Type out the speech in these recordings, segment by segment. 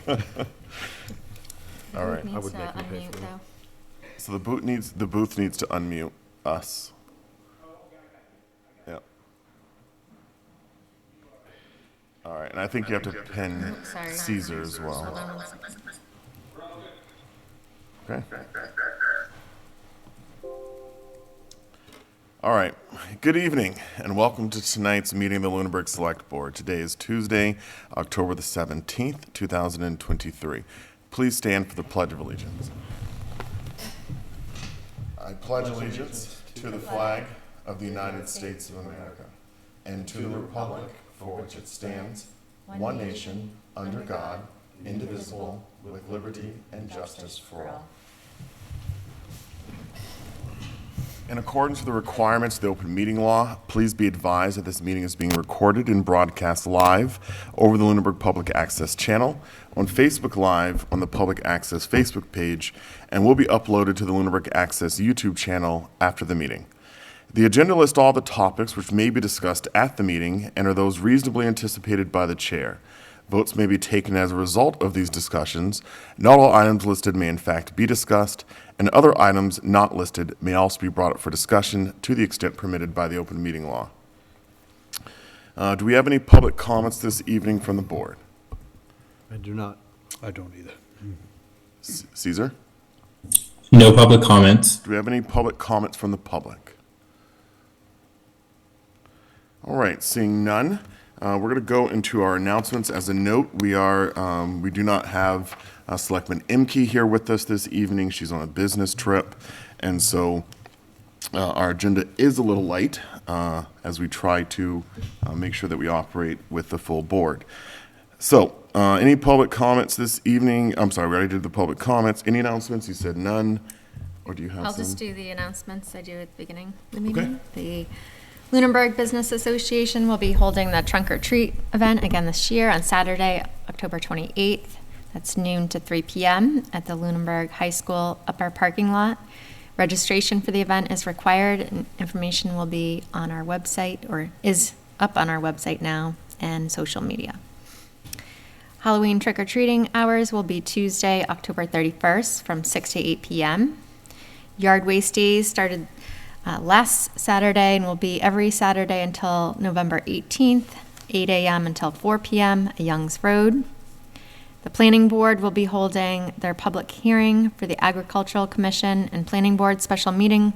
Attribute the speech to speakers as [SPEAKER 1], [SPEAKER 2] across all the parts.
[SPEAKER 1] All right.
[SPEAKER 2] Needs
[SPEAKER 3] I would
[SPEAKER 2] to
[SPEAKER 3] make him pay
[SPEAKER 2] unmute
[SPEAKER 3] for it.
[SPEAKER 2] though.
[SPEAKER 1] So the booth needs to unmute us. Yeah. All right, and I think you have to pin
[SPEAKER 2] Sorry.
[SPEAKER 1] Caesar as
[SPEAKER 2] Hold
[SPEAKER 1] well.
[SPEAKER 2] on 1 second.
[SPEAKER 1] Okay. All right. Good evening, and welcome to tonight's meeting of the Lunenburg Select Board. Today is Tuesday, October the 17th, 2023. Please stand for the Pledge of Allegiance. I pledge allegiance to the flag of the United States of America and to the republic for which it stands, one nation, under God, indivisible, with liberty and justice for all. In accordance with the requirements of the open meeting law, please be advised that this meeting is being recorded and broadcast live over the Lunenburg Public Access channel, on Facebook Live on the Public Access Facebook page, and will be uploaded to the Lunenburg Access YouTube channel after the meeting. The agenda lists all the topics which may be discussed at the meeting and are those reasonably anticipated by the chair. Votes may be taken as a result of these discussions. Not all items listed may in fact be discussed, and other items not listed may also be brought up for discussion to the extent permitted by the open meeting law. Do we have any public comments this evening from the board?
[SPEAKER 3] I do not. I don't either.
[SPEAKER 1] Caesar?
[SPEAKER 4] No public comments.
[SPEAKER 1] Do we have any public comments from the public? All right, seeing none, we're going to go into our announcements. As a note, we do not have Selectman Imke here with us this evening. She's on a business trip, and so our agenda is a little light as we try to make sure that we operate with the full board. So, any public comments this evening? I'm sorry, we already did the public comments. Any announcements? You said none, or do you have
[SPEAKER 2] I'll
[SPEAKER 1] some?
[SPEAKER 2] just do the announcements I do at the beginning of the meeting. The Lunenburg Business Association will be holding the Trunk or Treat event again this year on Saturday, October 28th. That's noon to 3 p.m. at the Lunenburg High School upper parking lot. Registration for the event is required, and information will be on our website, or is up on our website now, and social media. Halloween trick-or-treating hours will be Tuesday, October 31st from 6 to 8 p.m. Yard waste days started last Saturday and will be every Saturday until November 18th, 8 a.m. until 4 p.m. at Youngs Road. The Planning Board will be holding their public hearing for the Agricultural Commission and Planning Board special meeting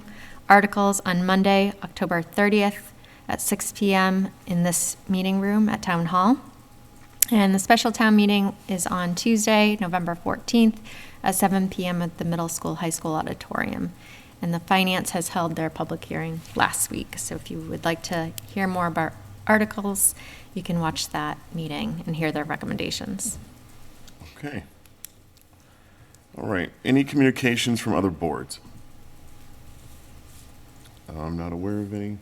[SPEAKER 2] articles on Monday, October 30th at 6 p.m. in this meeting room at Town Hall. And the special town meeting is on Tuesday, November 14th at 7 p.m. at the Middle School, High School auditorium. And the Finance has held their public hearing last week. So if you would like to hear more about articles, you can watch that meeting and hear their recommendations.
[SPEAKER 1] Okay. All right. Any communications from other boards? I'm not aware of any.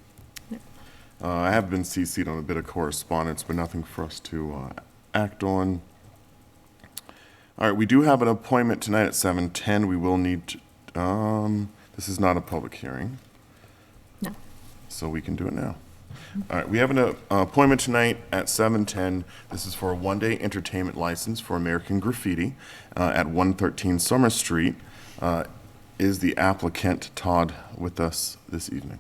[SPEAKER 1] I have been CC'd on a bit of correspondence, but nothing for us to act on. All right. We do have an appointment tonight at 7:10. We will need to, this is not a public hearing,
[SPEAKER 2] No.
[SPEAKER 1] so we can do it now. All right, we have an appointment tonight at 7:10. This is for a one-day entertainment license for American Graffiti at 113 Summer Street. Is the applicant Todd with us this evening?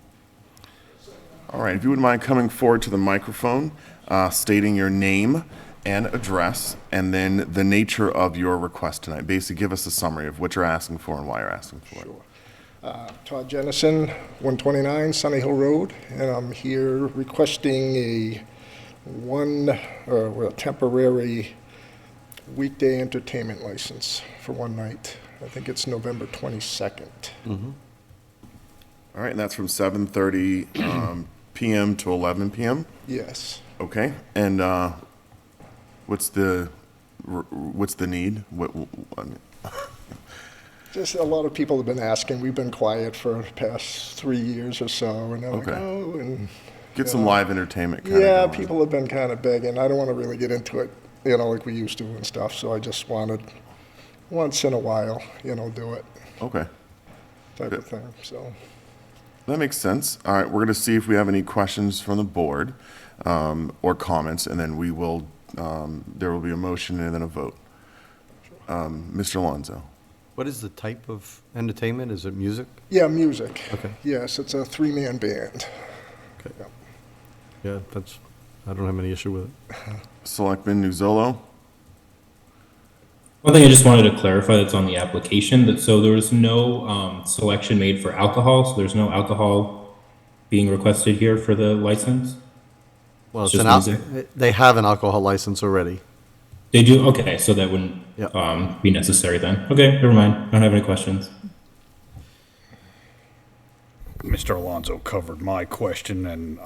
[SPEAKER 1] All right, if you wouldn't mind coming forward to the microphone, stating your name and address, and then the nature of your request tonight. Basically, give us a summary of what you're asking for and why you're asking for it.
[SPEAKER 5] Sure. Todd Jennison, 129 Sunny Hill Road, and I'm here requesting a temporary weekday entertainment license for one night. I think it's November 22nd.
[SPEAKER 1] All right, and that's from 7:30 p.m. to 11 p.m.?
[SPEAKER 5] Yes.
[SPEAKER 1] Okay, and what's the need? I mean,
[SPEAKER 5] Just a lot of people have been asking. We've been quiet for the past 3 years or so, and they're like,
[SPEAKER 1] Okay.
[SPEAKER 5] oh, and
[SPEAKER 1] get some live entertainment kind of
[SPEAKER 5] yeah,
[SPEAKER 1] going.
[SPEAKER 5] people have been kind of begging. I don't want to really get into it, like we used to and stuff, so I just wanted once in a while, do it
[SPEAKER 1] Okay,
[SPEAKER 5] type
[SPEAKER 1] Good.
[SPEAKER 5] of thing, so.
[SPEAKER 1] that makes sense. All right, we're going to see if we have any questions from the board or comments, and then we will, there will be a motion and then a vote. Mr. Alonso.
[SPEAKER 3] What is the type of entertainment? Is it music?
[SPEAKER 5] Yeah, music.
[SPEAKER 3] Okay.
[SPEAKER 5] Yes, it's a three-man band.
[SPEAKER 3] Okay.
[SPEAKER 5] Yep.
[SPEAKER 3] Yeah, I don't have any issue with it.
[SPEAKER 1] Selectman Nuzolo.
[SPEAKER 4] One thing I just wanted to clarify that's on the application, that so there was no selection made for alcohol, so there's no alcohol being requested here for the license?
[SPEAKER 3] Well,
[SPEAKER 4] It's
[SPEAKER 3] it's
[SPEAKER 4] just
[SPEAKER 3] they have an alcohol license already.
[SPEAKER 4] They do? Okay, so that wouldn't
[SPEAKER 3] Yeah.
[SPEAKER 4] be necessary then. Okay, never mind. I don't have any questions.
[SPEAKER 6] Mr. Alonso covered my question, and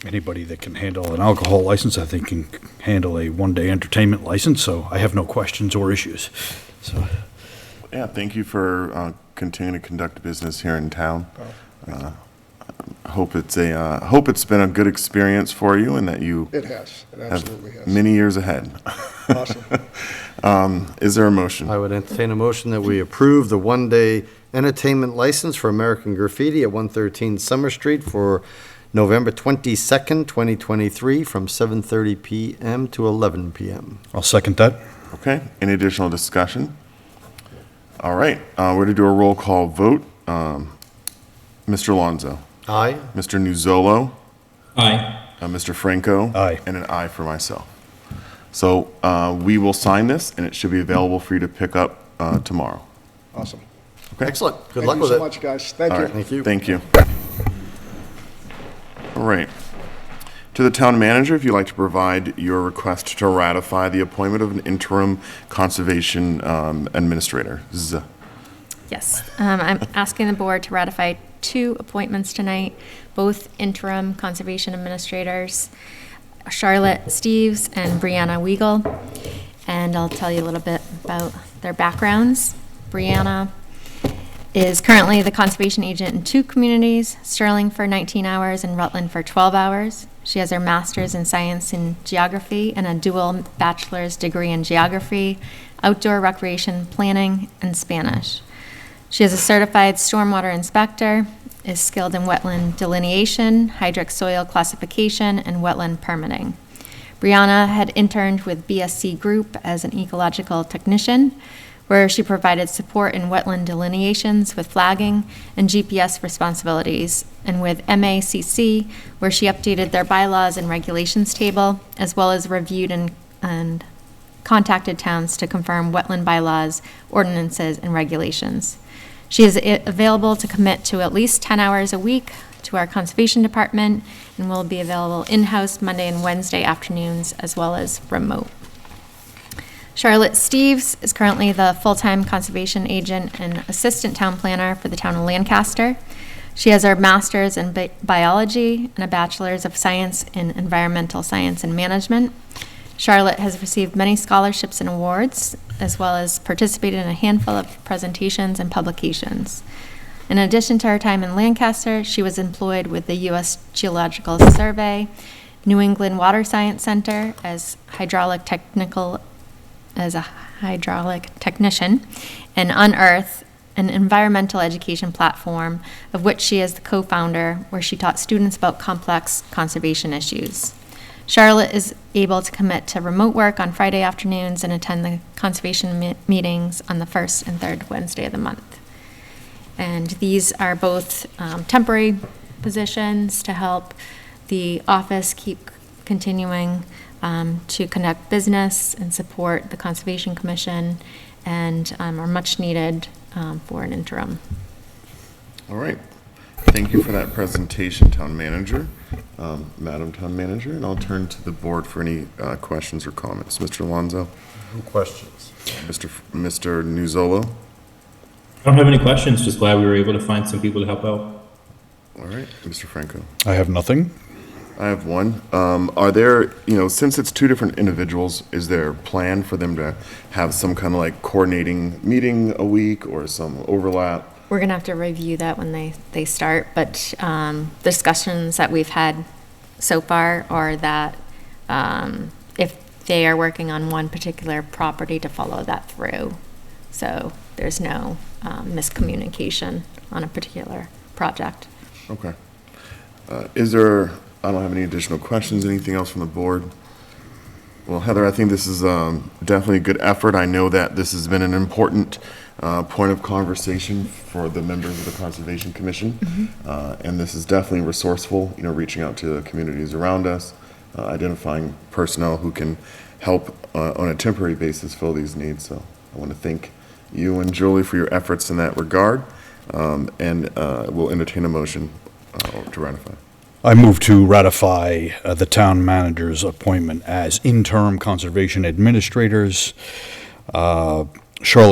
[SPEAKER 6] anybody that can handle an alcohol license, I think, can handle a one-day entertainment license, so I have no questions or issues. So,
[SPEAKER 1] Yeah, thank you for continuing to conduct business here in town. Hope it's been a good experience for you and that you
[SPEAKER 5] It has. It
[SPEAKER 1] have
[SPEAKER 5] absolutely has.
[SPEAKER 1] many years ahead.
[SPEAKER 5] Awesome.
[SPEAKER 1] Is there a motion?
[SPEAKER 3] I would entertain a motion that we approve the one-day entertainment license for American Graffiti at 113 Summer Street for November 22nd, 2023, from 7:30 PM to 11 PM.
[SPEAKER 6] I'll second that.
[SPEAKER 1] Okay, any additional discussion? All right, we're going to do a roll call vote. Mr. Alonso,
[SPEAKER 3] Aye.
[SPEAKER 1] Mr. Nuzolo,
[SPEAKER 4] Aye.
[SPEAKER 1] Mr. Franco.
[SPEAKER 6] Aye.
[SPEAKER 1] And an aye for myself. So we will sign this, and it should be available for you to pick up tomorrow.
[SPEAKER 5] Awesome.
[SPEAKER 3] Excellent. Good luck
[SPEAKER 5] Thank
[SPEAKER 3] with
[SPEAKER 5] you
[SPEAKER 3] it.
[SPEAKER 5] so much, guys. Thank
[SPEAKER 1] All
[SPEAKER 5] you.
[SPEAKER 1] right,
[SPEAKER 3] Thank you.
[SPEAKER 1] Thank you. All right. To the town manager, if you'd like to provide your request to ratify the appointment of an interim conservation administrator.
[SPEAKER 2] Yes, I'm asking the board to ratify 2 appointments tonight, both interim conservation administrators, Charlotte Steves and Brianna Weigel. And I'll tell you a little bit about their backgrounds. Brianna is currently the conservation agent in 2 communities, Sterling for 19 hours and Rutland for 12 hours. She has her master's in science and geography and a dual bachelor's degree in geography, outdoor recreation planning, and Spanish. She is a certified stormwater inspector, is skilled in wetland delineation, hydric soil classification, and wetland permitting. Brianna had interned with BSC Group as an ecological technician, where she provided support in wetland delineations with flagging and GPS responsibilities, and with MACC, where she updated their bylaws and regulations table, as well as reviewed and contacted towns to confirm wetland bylaws, ordinances, and regulations. She is available to commit to at least 10 hours a week to our conservation department and will be available in-house Monday and Wednesday afternoons as well as remote. Charlotte Steves is currently the full-time conservation agent and assistant town planner for the town of Lancaster. She has her master's in biology and a bachelor's of science in environmental science and management. Charlotte has received many scholarships and awards, as well as participated in a handful of presentations and publications. In addition to her time in Lancaster, she was employed with the U.S. Geological Survey, New England Water Science Center as a hydraulic technician, and Unearth, an environmental education platform of which she is the co-founder, where she taught students about complex conservation issues. Charlotte is able to commit to remote work on Friday afternoons and attend the conservation meetings on the first and third Wednesday of the month. And these are both temporary positions to help the office keep continuing to conduct business and support the Conservation Commission, and are much needed for an interim.
[SPEAKER 1] All right. Thank you for that presentation, Town Manager, Madam Town Manager, and I'll turn to the board for any questions or comments. Mr. Alonso,
[SPEAKER 3] No questions.
[SPEAKER 1] Mr. Nuzolo.
[SPEAKER 4] I don't have any questions. Just glad we were able to find some people to help out.
[SPEAKER 1] All right, Mr. Franco.
[SPEAKER 6] I have nothing.
[SPEAKER 1] I have one. Are there, since it's 2 different individuals, is there a plan for them to have some kind of like coordinating meeting a week or some overlap?
[SPEAKER 2] We're going to have to review that when they start, but the discussions that we've had so far are that if they are working on one particular property, to follow that through. So there's no miscommunication on a particular project.
[SPEAKER 1] Okay. I don't have any additional questions. Anything else from the board? Well, Heather, I think this is definitely a good effort. I know that this has been an important point of conversation for the members of the Conservation Commission. And this is definitely resourceful, reaching out to the communities around us, identifying personnel who can help on a temporary basis fill these needs. So I want to thank you and Julie for your efforts in that regard. And we'll entertain a motion to ratify.
[SPEAKER 6] I move to ratify the town manager's appointment as interim conservation administrators, Charlotte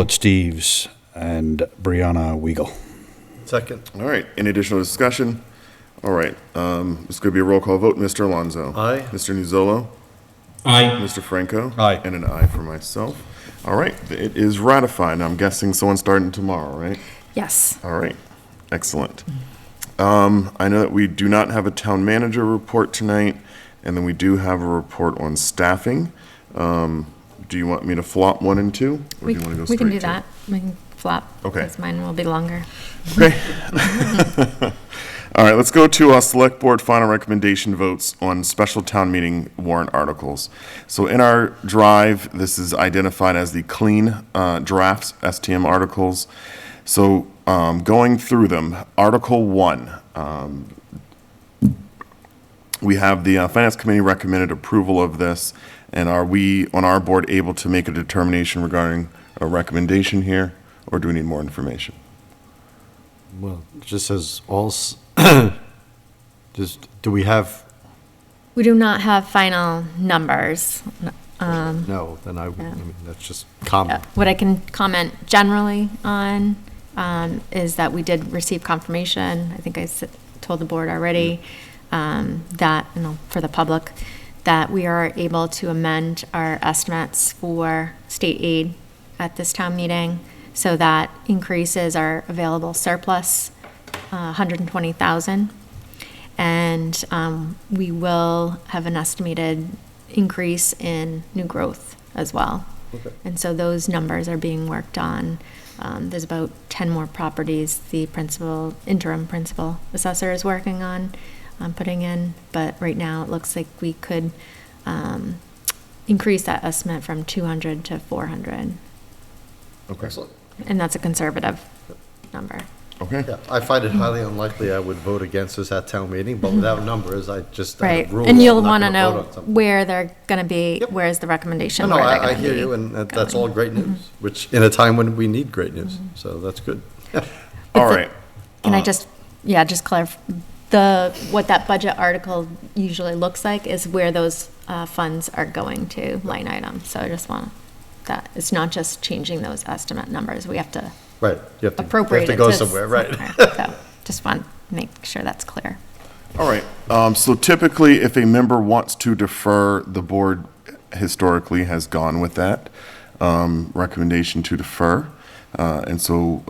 [SPEAKER 6] Steves and Brianna Weigel.
[SPEAKER 3] Second.
[SPEAKER 1] All right, any additional discussion? All right, it's going to be a roll call vote. Mr. Alonso?
[SPEAKER 3] Aye.
[SPEAKER 1] Mr. Nuzolo?
[SPEAKER 4] Aye.
[SPEAKER 1] Mr. Franco?
[SPEAKER 6] Aye.
[SPEAKER 1] And an aye for myself. All right, it is ratified. I'm guessing someone's starting tomorrow, right?
[SPEAKER 2] Yes.
[SPEAKER 1] All right, excellent. I know that we do not have a town manager report tonight, and then we do have a report on staffing. Do you want me to flop 1 and 2? Or
[SPEAKER 2] We
[SPEAKER 1] do you want to go
[SPEAKER 2] we can
[SPEAKER 1] straight
[SPEAKER 2] do
[SPEAKER 1] to-
[SPEAKER 2] that. We can flop.
[SPEAKER 1] Okay.
[SPEAKER 2] Because mine will be longer.
[SPEAKER 1] Okay. All right, let's go to Select Board final recommendation votes on special town meeting warrant articles. So in our drive, this is identified as the clean drafts, STM articles. So going through them, Article 1, we have the Finance Committee recommended approval of this, and are we, on our board, able to make a determination regarding a recommendation here, or do we need more information?
[SPEAKER 3] Well, it just says just, do we have,
[SPEAKER 2] We do not have final numbers.
[SPEAKER 3] no, then I mean, that's just common.
[SPEAKER 2] What I can comment generally on is that we did receive confirmation, I think told the board already, that, for the public, that we are able to amend our estimates for state aid at this town meeting, so that increases our available surplus, 120,000. And we will have an estimated increase in new growth as well.
[SPEAKER 3] Okay.
[SPEAKER 2] And so those numbers are being worked on. There's about 10 more properties the interim principal assessor is working on putting in. But right now, it looks like we could increase that estimate from 200 to 400.
[SPEAKER 1] Okay.
[SPEAKER 3] Excellent.
[SPEAKER 2] And that's a conservative number.
[SPEAKER 1] Okay.
[SPEAKER 3] Yeah, I find it highly unlikely I would vote against this at town meeting, but without numbers, I just,
[SPEAKER 2] Right.
[SPEAKER 3] rule
[SPEAKER 2] And you'll
[SPEAKER 3] I'm not
[SPEAKER 2] want to
[SPEAKER 3] gonna vote
[SPEAKER 2] know
[SPEAKER 3] on something.
[SPEAKER 2] where they're going to be,
[SPEAKER 3] Yep.
[SPEAKER 2] where's the recommendation,
[SPEAKER 3] No,
[SPEAKER 2] where they're
[SPEAKER 3] I
[SPEAKER 2] going to be.
[SPEAKER 3] hear you, and that's
[SPEAKER 2] going.
[SPEAKER 3] all great news, which, in a time when we need great news, so that's good.
[SPEAKER 1] All right.
[SPEAKER 2] Can I just clarify, what that budget article usually looks like is where those funds are going to, line item. So I just want that, it's not just changing those estimate numbers. We have to
[SPEAKER 3] Right, you have
[SPEAKER 2] appropriate
[SPEAKER 3] to
[SPEAKER 2] it
[SPEAKER 3] go
[SPEAKER 2] to
[SPEAKER 3] somewhere, right.
[SPEAKER 2] So just want to make sure that's clear.
[SPEAKER 1] All right. So typically, if a member wants to defer, the board historically has gone with that recommendation to defer. And so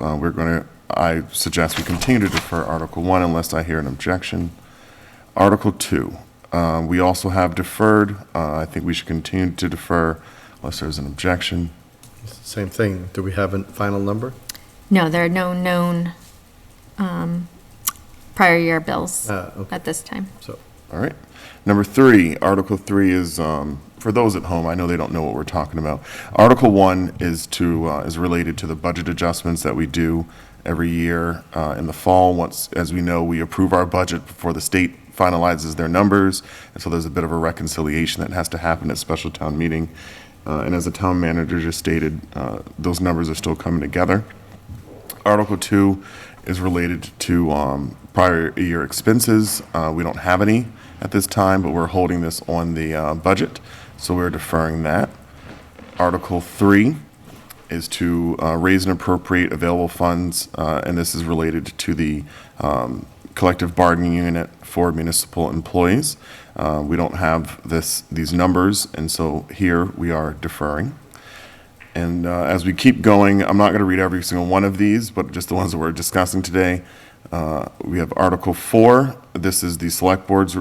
[SPEAKER 1] I suggest we continue to defer Article 1 unless I hear an objection. Article 2, we also have deferred. I think we should continue to defer unless there's an objection.
[SPEAKER 3] Same thing, do we have a final number?
[SPEAKER 2] No, there are no known prior year bills
[SPEAKER 3] Okay.
[SPEAKER 2] at this time.
[SPEAKER 3] So,
[SPEAKER 1] All right. Number 3, Article 3 is, for those at home, I know they don't know what we're talking about. Article 1 is related to the budget adjustments that we do every year in the fall. Once, as we know, we approve our budget before the state finalizes their numbers, and so there's a bit of a reconciliation that has to happen at special town meeting. And as the town manager just stated, those numbers are still coming together. Article 2 is related to prior year expenses. We don't have any at this time, but we're holding this on the budget, so we're deferring that. Article 3 is to raise and appropriate available funds, and this is related to the collective bargaining unit for municipal employees. We don't have these numbers, and so here we are deferring. And as we keep going, I'm not going to read every single one of these, but just the ones that we're discussing today. We have Article 4. This is the Select Board's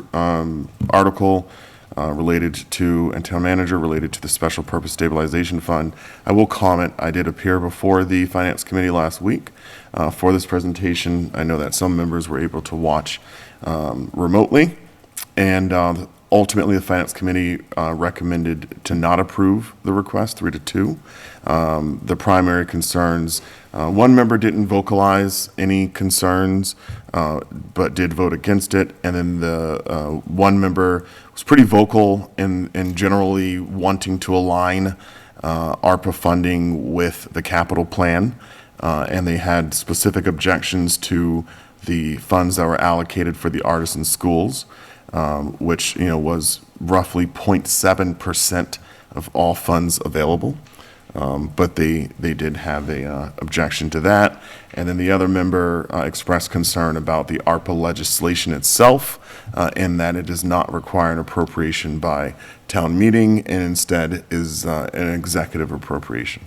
[SPEAKER 1] article related to, and town manager related to the Special Purpose Stabilization Fund. I will comment, I did appear before the Finance Committee last week for this presentation. I know that some members were able to watch remotely. And Ultimately, the Finance Committee recommended to not approve the request, 3-2. The primary concerns, one member didn't vocalize any concerns, but did vote against it. And then the one member was pretty vocal in generally wanting to align ARPA funding with the capital plan. And they had specific objections to the funds that were allocated for the artisan schools, which, was roughly 0.7% of all funds available. But they did have a objection to that. And then the other member expressed concern about the ARPA legislation itself, in that it does not require an appropriation by town meeting and instead is an executive appropriation.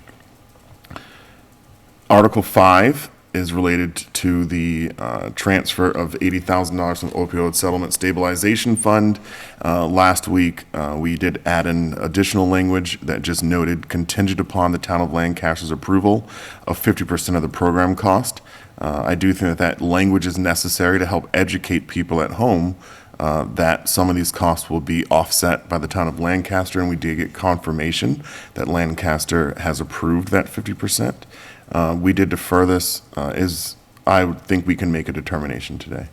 [SPEAKER 1] Article 5 is related to the transfer of $80,000 from opioid settlement stabilization fund. Last week, we did add in additional language that just noted contingent upon the town of Lancaster's approval of 50% of the program cost. I do think that language is necessary to help educate people at home that some of these costs will be offset by the town of Lancaster, and we did get confirmation that Lancaster has approved that 50%. We did defer this, I would think we can make a determination today.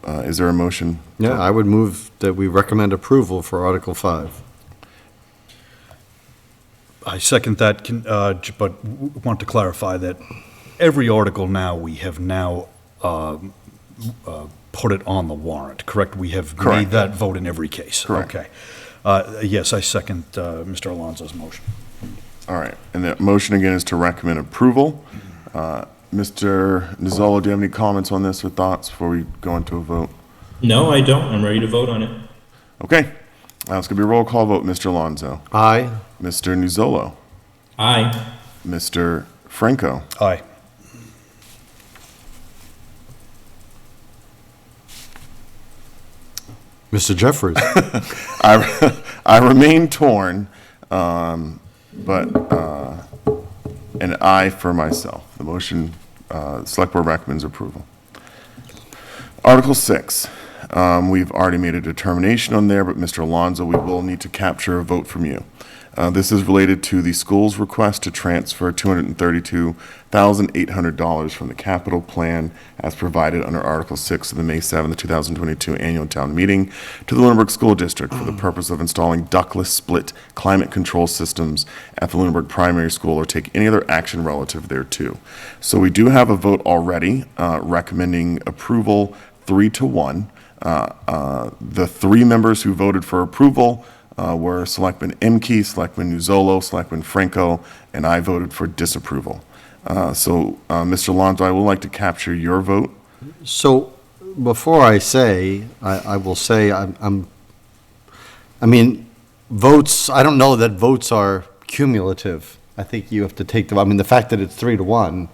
[SPEAKER 1] Is there a motion?
[SPEAKER 3] Yeah, I would move that we recommend approval for Article 5.
[SPEAKER 6] I second that, but want to clarify that every article now, we have now put it on the warrant, correct? We have
[SPEAKER 1] Correct.
[SPEAKER 6] made that vote in every case?
[SPEAKER 1] Correct.
[SPEAKER 6] Okay. Yes, I second Mr. Alonso's motion.
[SPEAKER 1] All right, and the motion again is to recommend approval. Mr. Nizzolo, do you have any comments on this or thoughts before we go into a vote?
[SPEAKER 4] No, I don't. I'm ready to vote on it.
[SPEAKER 1] Okay, it's going to be a roll call vote. Mr. Alonso,
[SPEAKER 3] Aye.
[SPEAKER 1] Mr. Nizzolo,
[SPEAKER 4] Aye.
[SPEAKER 1] Mr. Franco,
[SPEAKER 6] Aye.
[SPEAKER 3] Mr. Jeffries?
[SPEAKER 1] I remain torn, but an aye for myself. The motion, Select Board recommends approval. Article 6, we've already made a determination on there, but Mr. Alonso, we will need to capture a vote from you. This is related to the school's request to transfer $232,800 from the capital plan as provided under Article 6 of the May 7th, 2022 annual town meeting to the Lunenburg School District for the purpose of installing ductless split climate control systems at the Lunenburg Primary School or take any other action relative thereto. So we do have a vote already recommending approval 3-1. The three members who voted for approval were Selectman Imke, Selectman Nizzolo, Selectman Franco, and I voted for disapproval. Mr. Alonso, I would like to capture your vote.
[SPEAKER 3] So, before I say, I will say, votes, I don't know that votes are cumulative. I think you have to take the fact that it's 3-1,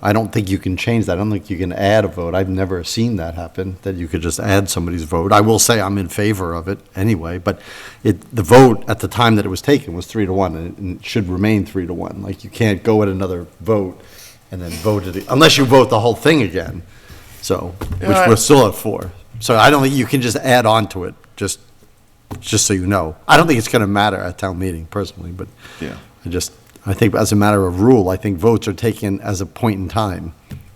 [SPEAKER 3] I don't think you can change that. I don't think you can add a vote. I've never seen that happen, that you could just add somebody's vote. I will say I'm in favor of it anyway, but the vote at the time that it was taken was 3-1, and it should remain 3-1. Like, you can't go at another vote and then vote it, unless you vote the whole thing again, which we're still at 4. So I don't think you can just add on to it, just so you know. I don't think it's going to matter at town meeting, personally, but
[SPEAKER 1] Yeah.
[SPEAKER 3] I think as a matter of rule, I think votes are taken as a point in time.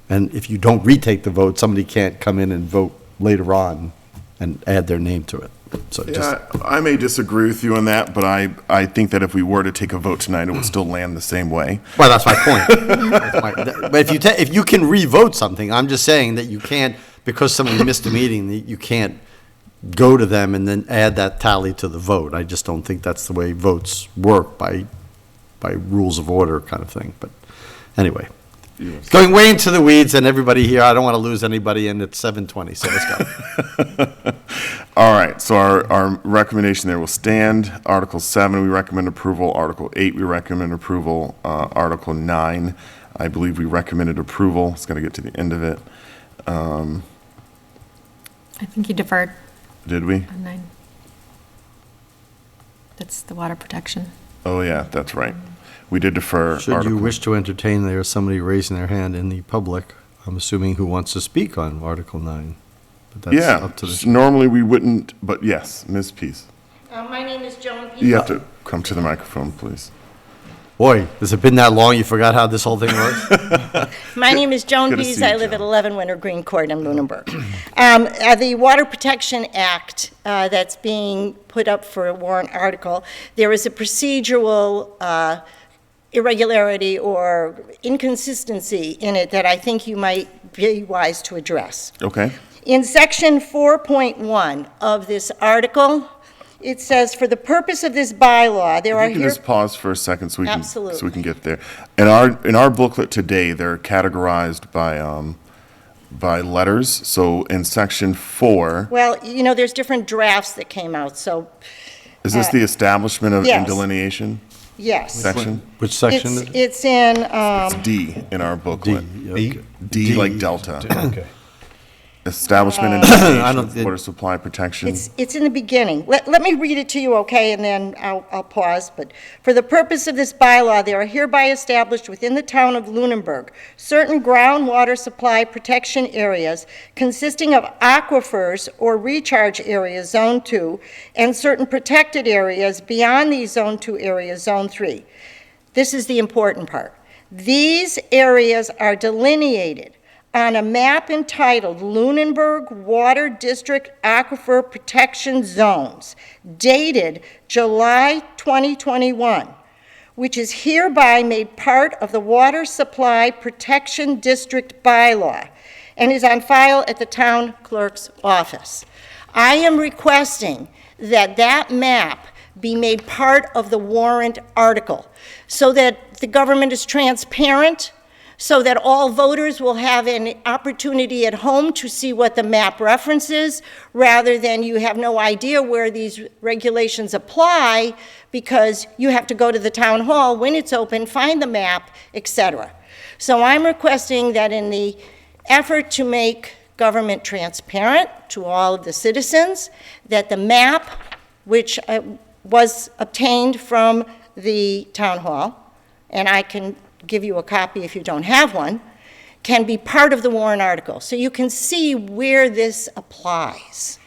[SPEAKER 3] And if you don't retake the vote, somebody can't come in and vote later on and add their name to it. So
[SPEAKER 1] Yeah, I may disagree with you on that, but I think that if we were to take a vote tonight, it would still land the same way.
[SPEAKER 3] well, that's my point. But if you can re-vote something, I'm just saying that you can't, because somebody missed a meeting, that you can't go to them and then add that tally to the vote. I just don't think that's the way votes work by rules of order kind of thing. But anyway, going way into the weeds, and everybody here, I don't want to lose anybody, and it's 7:20, so let's go.
[SPEAKER 1] All right, so our recommendation there will stand. Article 7, we recommend approval. Article 8, we recommend approval. Article 9, I believe we recommended approval. It's going to get to the end of it.
[SPEAKER 2] I think you deferred
[SPEAKER 1] Did we?
[SPEAKER 2] on 9. That's the water protection.
[SPEAKER 1] Oh, yeah, that's right. We did defer.
[SPEAKER 3] Should you
[SPEAKER 1] Article-
[SPEAKER 3] wish to entertain, there's somebody raising their hand in the public, I'm assuming, who wants to speak on Article 9. but that's
[SPEAKER 1] Yeah,
[SPEAKER 3] up to the.
[SPEAKER 1] normally we wouldn't, but yes, Ms. Pease.
[SPEAKER 7] My name is Joan Pico.
[SPEAKER 1] You have to come to the microphone, please.
[SPEAKER 3] Boy, has it been that long, you forgot how this whole thing works?
[SPEAKER 7] My name is Joan
[SPEAKER 1] Good to
[SPEAKER 7] Pease.
[SPEAKER 1] see you,
[SPEAKER 7] I live at
[SPEAKER 1] Joan.
[SPEAKER 7] 11 Winter Green Court in Lunenburg. The Water Protection Act that's being put up for a warrant article, there is a procedural irregularity or inconsistency in it that I think you might be wise to address.
[SPEAKER 1] Okay,
[SPEAKER 7] In section 4.1 of this article, it says, "For the purpose of this bylaw, there are
[SPEAKER 1] you can
[SPEAKER 7] here..."
[SPEAKER 1] just pause for a second so we can,
[SPEAKER 7] Absolutely.
[SPEAKER 1] so we can get there. In our booklet today, they're categorized by letters. So in section 4,
[SPEAKER 7] Well, you know, there's different drafts that came out, so,
[SPEAKER 1] is this the establishment of and
[SPEAKER 7] yes.
[SPEAKER 1] delineation
[SPEAKER 7] yes.
[SPEAKER 1] section?
[SPEAKER 3] Which section is it?
[SPEAKER 7] It's in,
[SPEAKER 1] It's D in our booklet.
[SPEAKER 3] Okay.
[SPEAKER 1] D like Delta.
[SPEAKER 6] Okay.
[SPEAKER 1] Establishment and
[SPEAKER 3] I
[SPEAKER 1] delineation
[SPEAKER 3] don't-
[SPEAKER 1] of water supply protection.
[SPEAKER 7] it's in the beginning. Let me read it to you, okay, and then I'll pause. But for the purpose of this bylaw, there are hereby established within the town of Lunenburg certain groundwater supply protection areas consisting of aquifers or recharge areas, Zone 2, and certain protected areas beyond these Zone 2 areas, Zone 3. This is the important part. These areas are delineated on a map entitled Lunenburg Water District Aquifer Protection Zones, dated July 2021, which is hereby made part of the Water Supply Protection District bylaw and is on file at the town clerk's office. I am requesting that that map be made part of the warrant article so that the government is transparent, so that all voters will have an opportunity at home to see what the map references, rather than you have no idea where these regulations apply because you have to go to the town hall when it's open, find the map, etc. So I'm requesting that in the effort to make government transparent to all of the citizens, that the map, which was obtained from the town hall, and I can give you a copy if you don't have one, can be part of the warrant article, so you can see where this applies.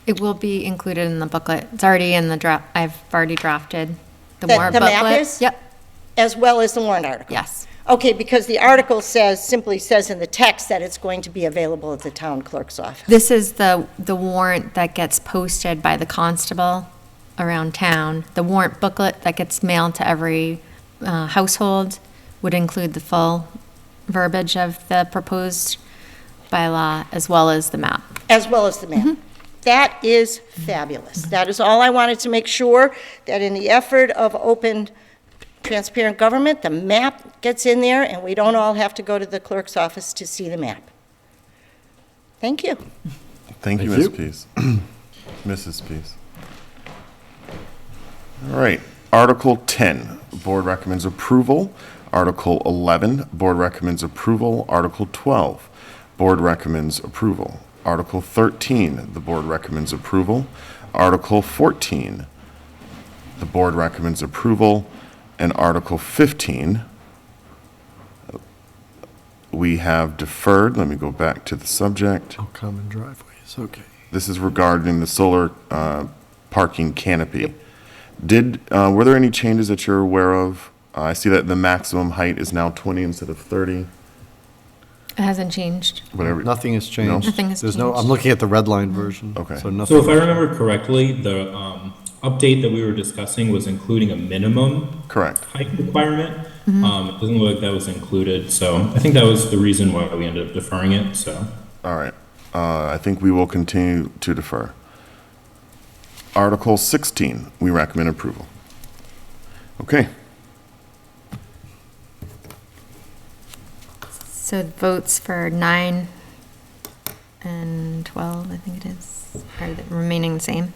[SPEAKER 2] It will be included in the booklet. It's already in the draft. I've already drafted the
[SPEAKER 7] The-
[SPEAKER 2] warrant
[SPEAKER 7] the
[SPEAKER 2] booklet.
[SPEAKER 7] map is?
[SPEAKER 2] Yep,
[SPEAKER 7] As well as the warrant article?
[SPEAKER 2] yes.
[SPEAKER 7] Okay, because the article simply says in the text that it's going to be available at the town clerk's office.
[SPEAKER 2] This is the warrant that gets posted by the constable around town. The warrant booklet that gets mailed to every household would include the full verbiage of the proposed bylaw as well as the map.
[SPEAKER 7] As well as the map. That is fabulous. That is all I wanted to make sure, that in the effort of open, transparent government, the map gets in there, and we don't all have to go to the clerk's office to see the map. Thank you.
[SPEAKER 1] Thank you,
[SPEAKER 3] Thank
[SPEAKER 1] Ms. Pease. Mrs. Pease. All right, Article 10, Board recommends approval. Article 11, Board recommends approval. Article 12, Board recommends approval. Article 13, the Board recommends approval. Article 14, the Board recommends approval. And Article 15, we have deferred. Let me go back to the subject.
[SPEAKER 3] Oh, common driveways, okay.
[SPEAKER 1] This is regarding the solar parking canopy. Were there any changes that you're aware of? I see that the maximum height is now 20 instead of 30,
[SPEAKER 2] It hasn't changed.
[SPEAKER 1] whatever.
[SPEAKER 3] Nothing has changed.
[SPEAKER 2] Nothing has
[SPEAKER 3] There's no, I'm
[SPEAKER 2] changed.
[SPEAKER 3] looking at the red line version.
[SPEAKER 1] Okay.
[SPEAKER 3] So
[SPEAKER 4] So
[SPEAKER 3] nothing.
[SPEAKER 4] if I remember correctly, the update that we were discussing was including a minimum
[SPEAKER 1] Correct.
[SPEAKER 4] height requirement. It doesn't look like that was included, so I think that was the reason why we ended up deferring it, so.
[SPEAKER 1] All right. I think we will continue to defer. Article 16, we recommend approval. Okay.
[SPEAKER 2] So votes for 9 and 12, I think it is, are remaining the same?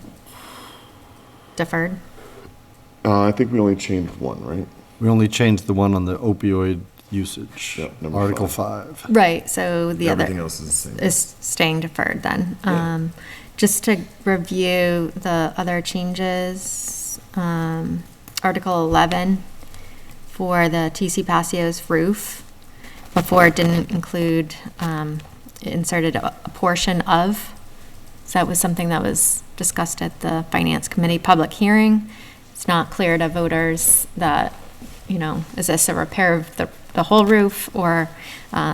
[SPEAKER 2] Deferred?
[SPEAKER 1] I think we only changed one, right?
[SPEAKER 3] We only changed the one on the opioid usage.
[SPEAKER 1] Yep, number
[SPEAKER 3] Article
[SPEAKER 1] 5.
[SPEAKER 3] 5.
[SPEAKER 2] Right, so the other.
[SPEAKER 1] Everything else is the same.
[SPEAKER 2] Is staying deferred then.
[SPEAKER 1] Yeah.
[SPEAKER 2] Just to review the other changes, Article 11 for the TC Pasio's roof. Before it didn't include inserted a portion of. So that was something that was discussed at the Finance Committee public hearing. It's not clear to voters that, is this a repair of the whole roof, or,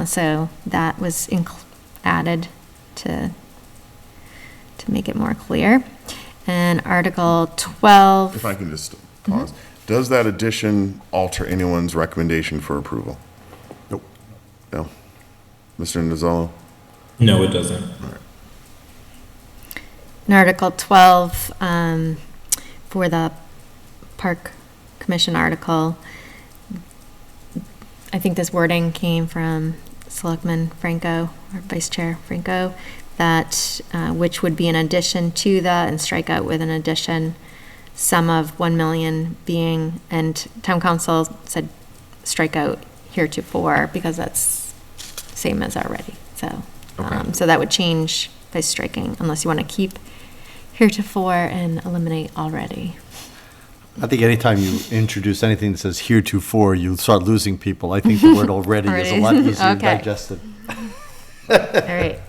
[SPEAKER 2] so that was added to make it more clear. And Article 12.
[SPEAKER 1] If I can just pause. Does that addition alter anyone's recommendation for approval?
[SPEAKER 3] Nope.
[SPEAKER 1] No? Mr. Nizolo?
[SPEAKER 4] No, it doesn't.
[SPEAKER 2] In Article 12, for the Park Commission article, I think this wording came from Selectman Franco, or Vice Chair Franco, that, which would be an addition to the, and strike out with an addition, sum of 1 million being, and Town Council said strike out heretofore, because that's same as already, so. So that would change by striking, unless you want to keep heretofore and eliminate already.
[SPEAKER 3] I think anytime you introduce anything that says heretofore, you start losing people. I think the word already is a lot
[SPEAKER 2] Already?
[SPEAKER 3] easier to
[SPEAKER 2] Okay.
[SPEAKER 3] digest it.
[SPEAKER 2] All right,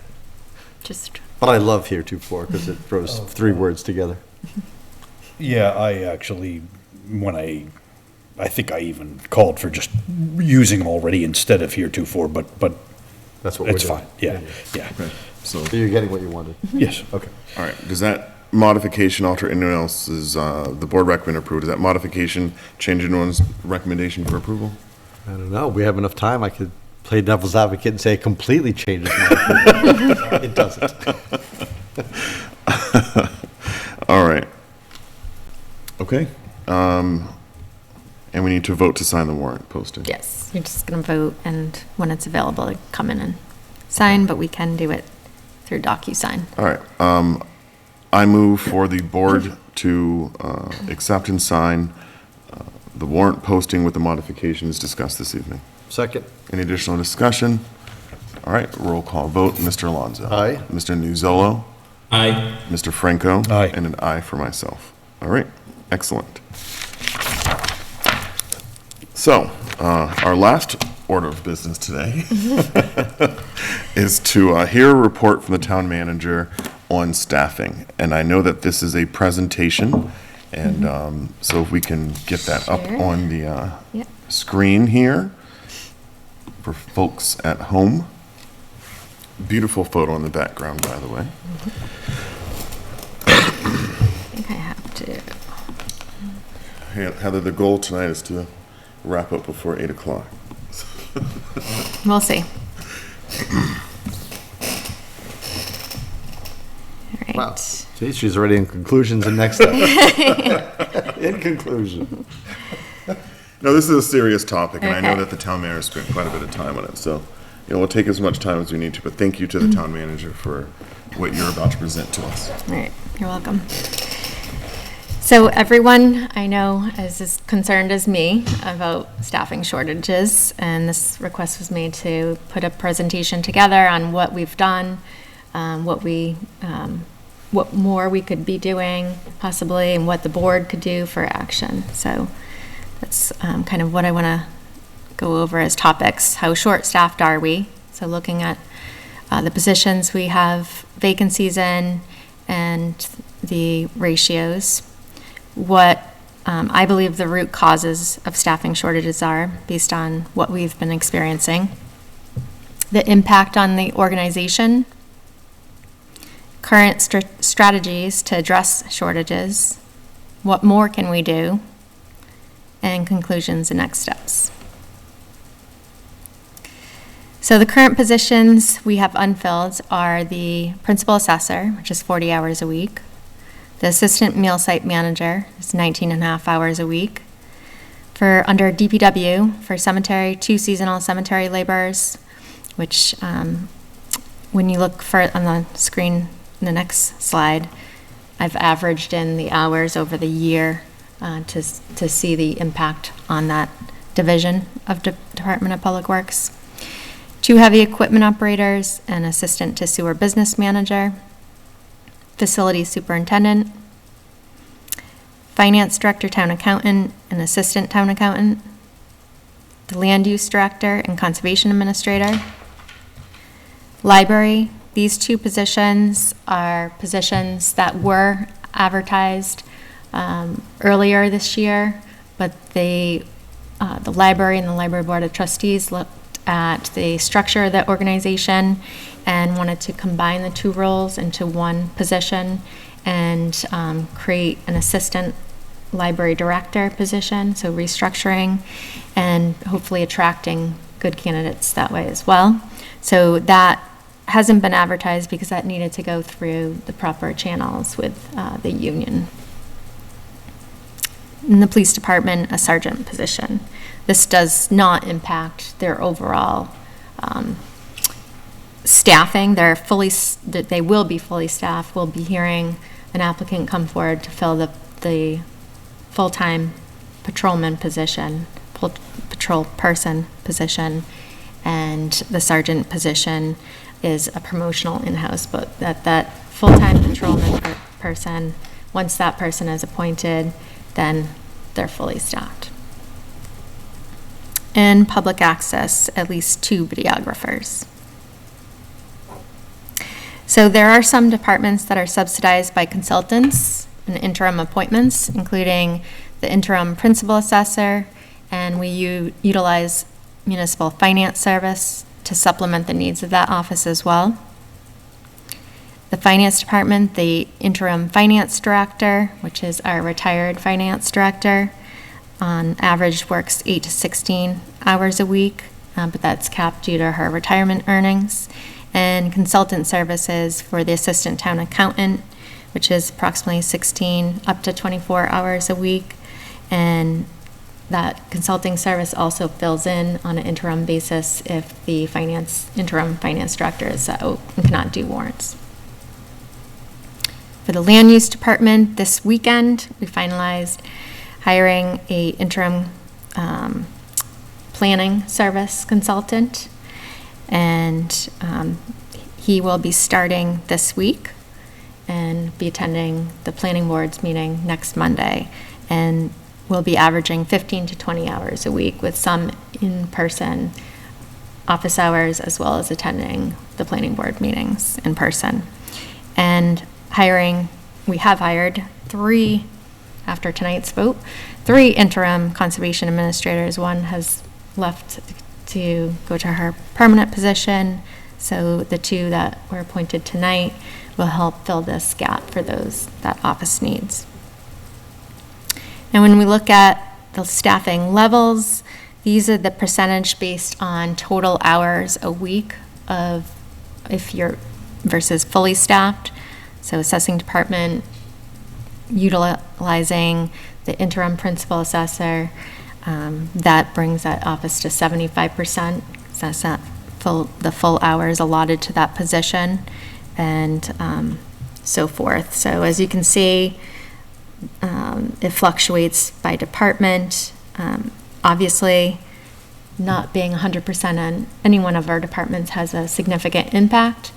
[SPEAKER 2] just,
[SPEAKER 3] But I love heretofore because it throws three words together.
[SPEAKER 6] Yeah, I actually, I think I even called for just using already instead of heretofore, but
[SPEAKER 3] That's what we're
[SPEAKER 6] it's
[SPEAKER 3] doing.
[SPEAKER 6] fine, yeah, yeah,
[SPEAKER 1] So,
[SPEAKER 3] So you're getting what you wanted.
[SPEAKER 6] yes.
[SPEAKER 3] Okay.
[SPEAKER 1] all right, does that modification alter anyone else's, the board recommend approve? Does that modification change anyone's recommendation for approval?
[SPEAKER 3] I don't know. We have enough time. I could play devil's advocate and say it completely changes my opinion. It doesn't.
[SPEAKER 1] All right. Okay. And we need to vote to sign the warrant posted.
[SPEAKER 2] yes, you're just going to vote, and when it's available, come in and sign, but we can do it through DocuSign.
[SPEAKER 1] All right. I move for the board to accept and sign the warrant posting with the modifications discussed this evening.
[SPEAKER 3] Second.
[SPEAKER 1] Any additional discussion? All right, roll call vote. Mr. Alonso.
[SPEAKER 3] Aye.
[SPEAKER 1] Mr. Nuzolo.
[SPEAKER 4] Aye.
[SPEAKER 1] Mr. Franco.
[SPEAKER 6] Aye.
[SPEAKER 1] And an aye for myself. All right, excellent. So, our last order of business today is to hear a report from the town manager on staffing. And I know that this is a presentation, and so if we can get that up
[SPEAKER 2] Sure.
[SPEAKER 1] on the
[SPEAKER 2] Yep.
[SPEAKER 1] screen here for folks at home. Beautiful photo in the background, by the way.
[SPEAKER 2] I think I have to,
[SPEAKER 1] Heather, the goal tonight is to wrap up before 8 o'clock.
[SPEAKER 2] we'll see. All
[SPEAKER 3] Wow.
[SPEAKER 2] right.
[SPEAKER 3] Geez, she's already in conclusions and next step. In conclusion.
[SPEAKER 1] No, this is a serious topic, and I know
[SPEAKER 2] Okay.
[SPEAKER 1] that the town manager spent quite a bit of time on it, so, we'll take as much time as we need to, but thank you to the town manager for what you're about to present to us.
[SPEAKER 2] All right, you're welcome. So everyone I know is as concerned as me about staffing shortages, and this request was made to put a presentation together on what we've done, what more we could be doing possibly, and what the board could do for action. So that's kind of what I want to go over as topics. How short-staffed are we? So looking at the positions we have vacancies in and the ratios. What I believe the root causes of staffing shortages are based on what we've been experiencing. The impact on the organization, current strategies to address shortages, what more can we do, and conclusions and next steps. So the current positions we have unfilled are the principal assessor, which is 40 hours a week. The assistant meal site manager is 19 and a half hours a week. For under DPW, for cemetery, 2 seasonal cemetery laborers, which when you look for on the screen, the next slide, I've averaged in the hours over the year to see the impact on that division of Department of Public Works. 2 heavy equipment operators, an assistant to sewer business manager, facility superintendent, finance director, town accountant, and assistant town accountant, the land use director and conservation administrator, Library, these two positions are positions that were advertised earlier this year, but the library and the Library Board of Trustees looked at the structure of the organization and wanted to combine the two roles into one position and create an assistant library director position, so restructuring and hopefully attracting good candidates that way as well. So that hasn't been advertised because that needed to go through the proper channels with the union. In the police department, a sergeant position. This does not impact their overall staffing. They will be fully staffed. We'll be hearing an applicant come forward to fill the full-time patrolman position, patrol person position, and the sergeant position is a promotional in-house, but that full-time patrolman person, once that person is appointed, then they're fully staffed. And public access, at least 2 videographers. So there are some departments that are subsidized by consultants and interim appointments, including the interim principal assessor, and we utilize municipal finance service to supplement the needs of that office as well. The finance department, the interim finance director, which is our retired finance director, on average works 8 to 16 hours a week, but that's capped due to her retirement earnings. And consultant services for the assistant town accountant, which is approximately 16 up to 24 hours a week. And that consulting service also fills in on an interim basis if the interim finance director is out and cannot do warrants. For the land use department, this weekend, we finalized hiring a interim planning service consultant, and he will be starting this week and be attending the planning board's meeting next Monday, and will be averaging 15 to 20 hours a week with some in-person office hours as well as attending the planning board meetings in person. And we have hired 3, after tonight's vote, 3 interim conservation administrators. One has left to go to her permanent position, so the 2 that were appointed tonight will help fill this gap for those that office needs. And when we look at the staffing levels, these are the percentage based on total hours a week of if you're versus fully staffed. So assessing department utilizing the interim principal assessor, that brings that office to 75%. So that's not the full hours allotted to that position, and so forth. So as you can see, it fluctuates by department. Obviously, not being 100% on any one of our departments has a significant impact.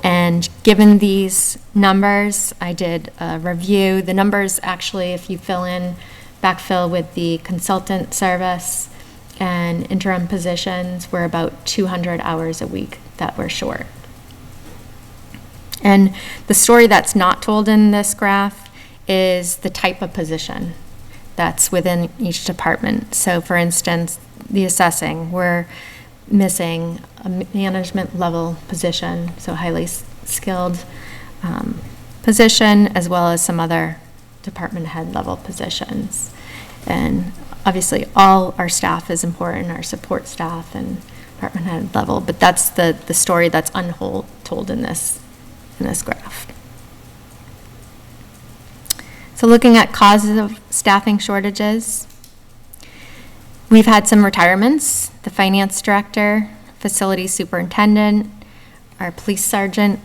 [SPEAKER 2] And given these numbers, I did a review. The numbers actually, if you backfill with the consultant service and interim positions, were about 200 hours a week that were short. And the story that's not told in this graph is the type of position that's within each department. So for instance, the assessing, we're missing a management level position, so highly skilled position, as well as some other department head level positions. And obviously all our staff is important, our support staff and department head level, but that's the story that's untold in this graph. So looking at causes of staffing shortages, we've had some retirements. The finance director, facility superintendent, our police sergeant,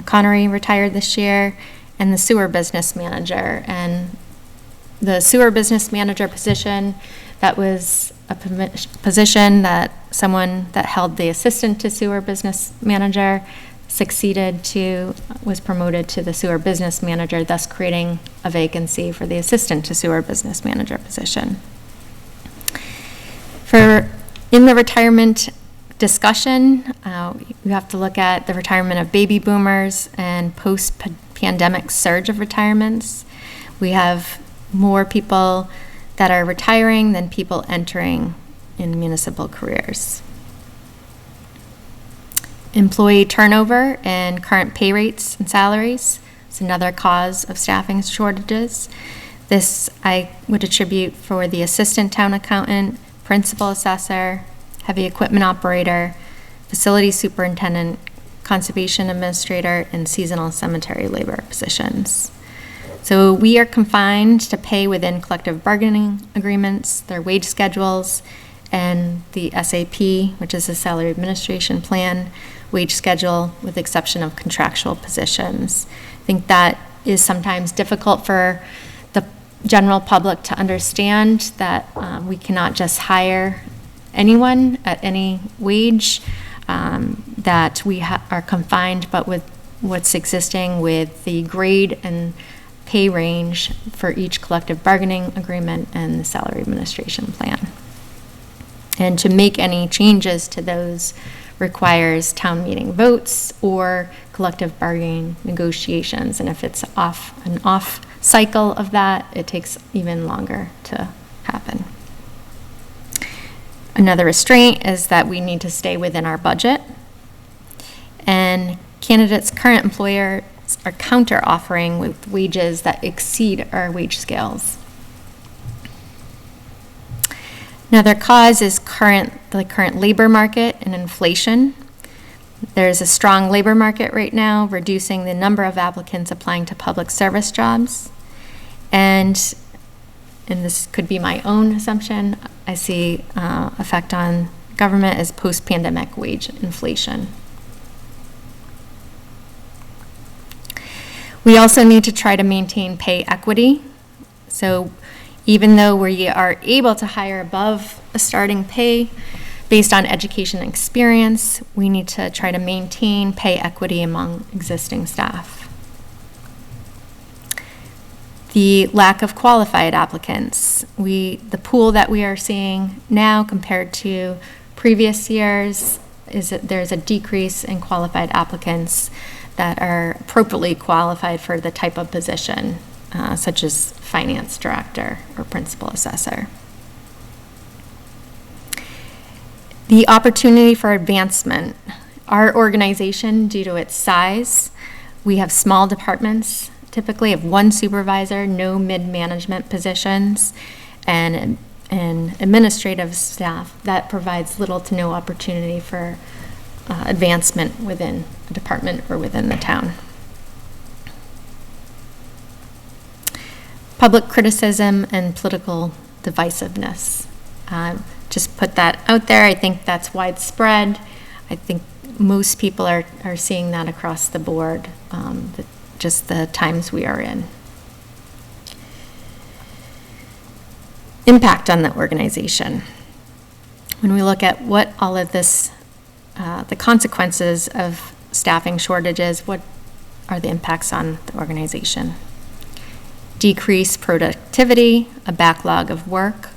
[SPEAKER 2] Connery, retired this year, and the sewer business manager. And the sewer business manager position, that was a position that someone that held the assistant to sewer business manager was promoted to the sewer business manager, thus creating a vacancy for the assistant to sewer business manager position. In the retirement discussion, you have to look at the retirement of baby boomers and post-pandemic surge of retirements. We have more people that are retiring than people entering in municipal careers. Employee turnover and current pay rates and salaries is another cause of staffing shortages. This I would attribute for the assistant town accountant, principal assessor, heavy equipment operator, facility superintendent, conservation administrator, and seasonal cemetery labor positions. So we are confined to pay within collective bargaining agreements, their wage schedules, and the SAP, which is the Salary Administration Plan, wage schedule, with the exception of contractual positions. I think that is sometimes difficult for the general public to understand, that we cannot just hire anyone at any wage, that we are confined, but with what's existing with the grade and pay range for each collective bargaining agreement and the Salary Administration Plan. And to make any changes to those requires town meeting votes or collective bargaining negotiations. And if it's an off cycle of that, it takes even longer to happen. Another restraint is that we need to stay within our budget. And candidates' current employers are counter offering with wages that exceed our wage scales. Another cause is the current labor market and inflation. There's a strong labor market right now, reducing the number of applicants applying to public service jobs. And this could be my own assumption, I see effect on government as post-pandemic wage inflation. We also need to try to maintain pay equity. So even though we are able to hire above a starting pay based on education and experience, we need to try to maintain pay equity among existing staff. The lack of qualified applicants. The pool that we are seeing now compared to previous years is that there's a decrease in qualified applicants that are appropriately qualified for the type of position, such as finance director or principal assessor. The opportunity for advancement. Our organization, due to its size, we have small departments, typically of one supervisor, no mid-management positions, and administrative staff. That provides little to no opportunity for advancement within a department or within the town. Public criticism and political divisiveness. Just put that out there. I think that's widespread. I think most people are seeing that across the board, just the times we are in. Impact on the organization. When we look at what all of this, the consequences of staffing shortages, what are the impacts on the organization? Decreased productivity, a backlog of work,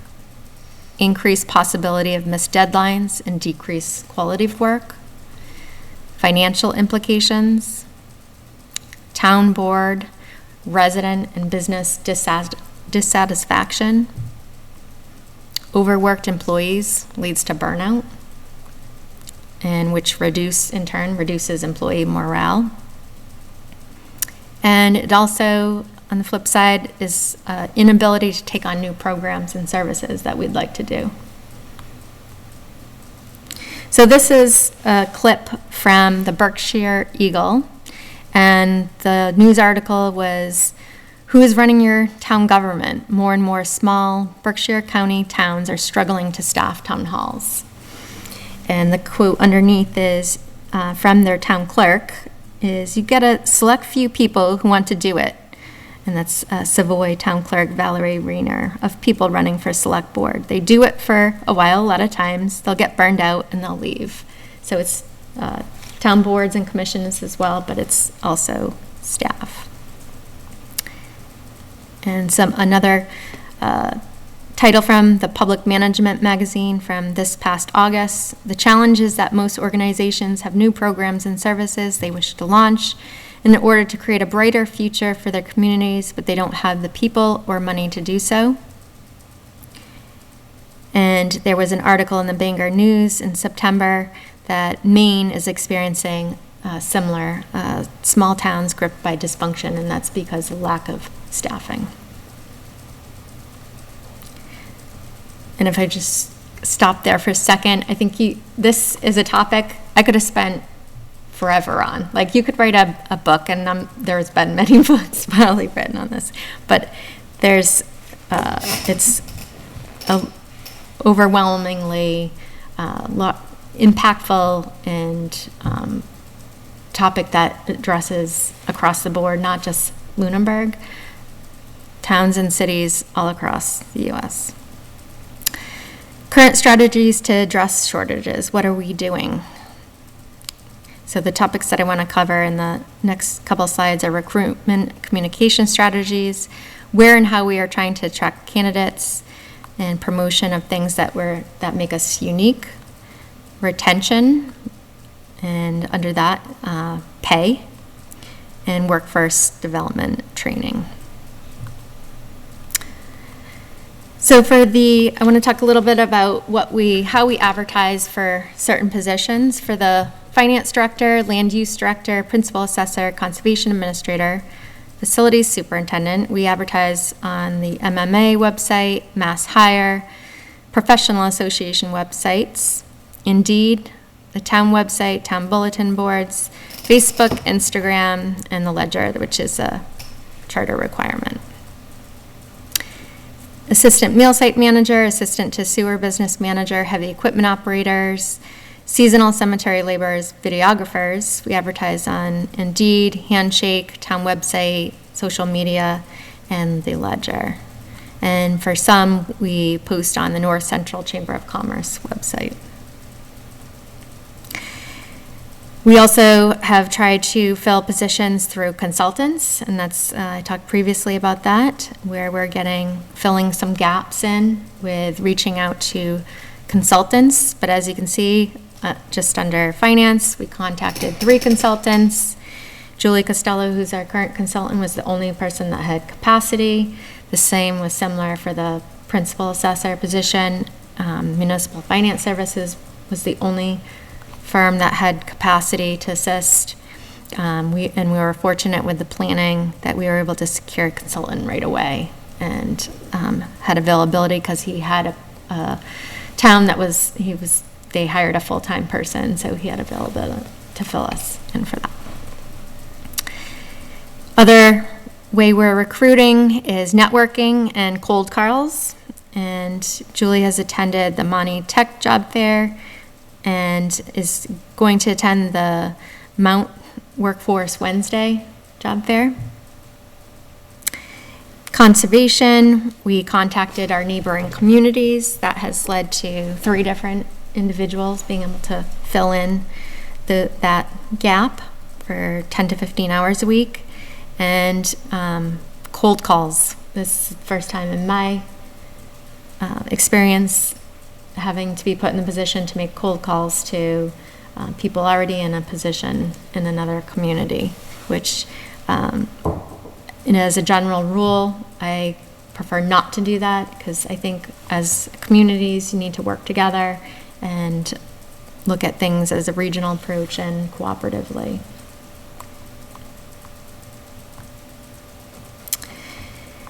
[SPEAKER 2] increased possibility of missed deadlines and decreased quality of work, financial implications, town board, resident and business dissatisfaction, overworked employees leads to burnout, and which in turn reduces employee morale. And it also, on the flip side, is inability to take on new programs and services that we'd like to do. So this is a clip from the Berkshire Eagle, and the news article was, "Who is running your town government? More and more small Berkshire County towns are struggling to staff town halls." And the quote underneath is from their town clerk, is, "You get a select few people who want to do it." And that's Savoy Town Clerk Valerie Rayner, of people running for select board. They do it for a while, a lot of times. They'll get burned out and they'll leave. So it's town boards and commissions as well, but it's also staff. And another Title from the Public Management Magazine from this past August. The challenge is that most organizations have new programs and services they wish to launch in order to create a brighter future for their communities, but they don't have the people or money to do so. And there was an article in the Bangor News in September that Maine is experiencing similar small towns gripped by dysfunction, and that's because of lack of staffing. And if I just stop there for a second, I think this is a topic I could have spent forever on. Like, you could write a book, and there's been many books probably written on this, but it's overwhelmingly impactful and topic that addresses across the board, not just Lunenburg, towns and cities all across the U.S. Current strategies to address shortages. What are we doing? So the topics that I want to cover in the next couple of slides are recruitment, communication strategies, where and how we are trying to attract candidates, and promotion of things that make us unique, retention, and under that, pay, and workforce development training. So I want to talk a little bit about how we advertise for certain positions. For the finance director, land use director, principal assessor, conservation administrator, facilities superintendent, we advertise on the MMA website, Mass Hire, professional association websites, Indeed, the town website, town bulletin boards, Facebook, Instagram, and the Ledger, which is a charter requirement. Assistant meal site manager, assistant to sewer business manager, heavy equipment operators, seasonal cemetery laborers, videographers. We advertise on Indeed, Handshake, town website, social media, and the Ledger. And for some, we post on the North Central Chamber of Commerce website. We also have tried to fill positions through consultants, and that's, I talked previously about that, where we're filling some gaps in with reaching out to consultants. But as you can see, just under finance, we contacted 3 consultants. Julie Costello, who's our current consultant, was the only person that had capacity. The same was similar for the principal assessor position. Municipal Finance Services was the only firm that had capacity to assist. We were fortunate with the planning that we were able to secure a consultant right away and had availability because he had a town they hired a full-time person, so he had availability to fill us in for that. Other way we're recruiting is networking and cold calls. And Julie has attended the Monty Tech Job Fair and is going to attend the Mount Workforce Wednesday Job Fair. Conservation, we contacted our neighboring communities. That has led to 3 different individuals being able to fill in that gap for 10 to 15 hours a week. And cold calls. This is the first time in my experience having to be put in the position to make cold calls to people already in a position in another community, which, as a general rule, I prefer not to do that because I think as communities, you need to work together and look at things as a regional approach and cooperatively.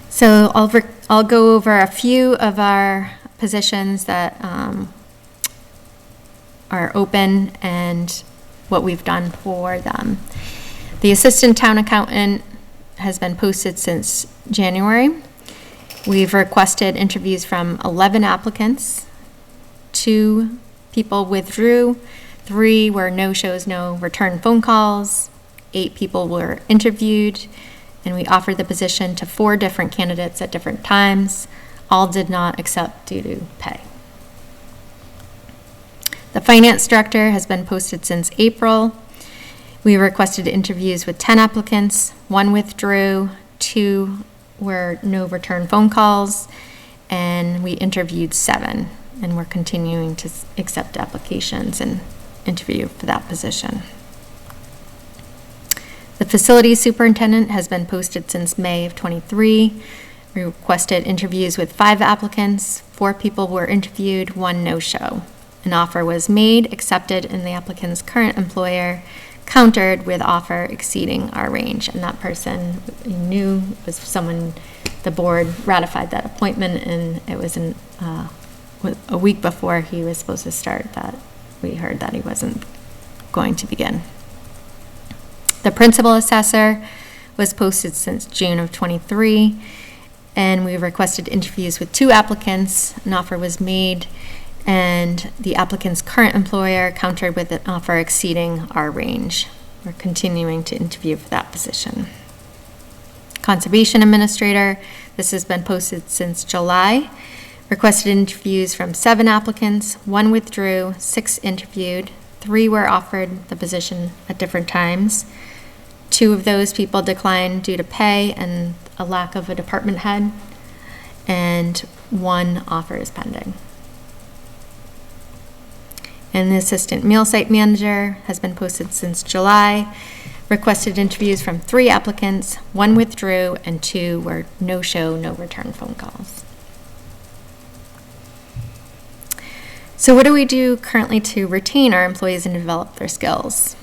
[SPEAKER 2] So I'll go over a few of our positions that are open and what we've done for them. The assistant town accountant has been posted since January. We've requested interviews from 11 applicants. 2 people withdrew. 3 were no-shows, no return phone calls. 8 people were interviewed. And we offered the position to 4 different candidates at different times. All did not accept due to pay. The finance director has been posted since April. We requested interviews with 10 applicants. 1 withdrew, 2 were no return phone calls, and we interviewed 7, and we're continuing to accept applications and interview for that position. The facility superintendent has been posted since May of '23. We requested interviews with 5 applicants. 4 people were interviewed, 1 no-show. An offer was made, accepted, and the applicant's current employer countered with offer exceeding our range. And that person we knew was someone, the board ratified that appointment, and it was a week before he was supposed to start that we heard that he wasn't going to begin. The principal assessor was posted since June of '23, and we requested interviews with 2 applicants. An offer was made, and the applicant's current employer countered with an offer exceeding our range. We're continuing to interview for that position. Conservation administrator, this has been posted since July. Requested interviews from 7 applicants, 1 withdrew, 6 interviewed, 3 were offered the position at different times. 2 of those people declined due to pay and a lack of a department head, and 1 offer is pending. And the assistant meal site manager has been posted since July. Requested interviews from 3 applicants, 1 withdrew, and 2 were no-show, no-return phone calls. So what do we do currently to retain our employees and develop their skills?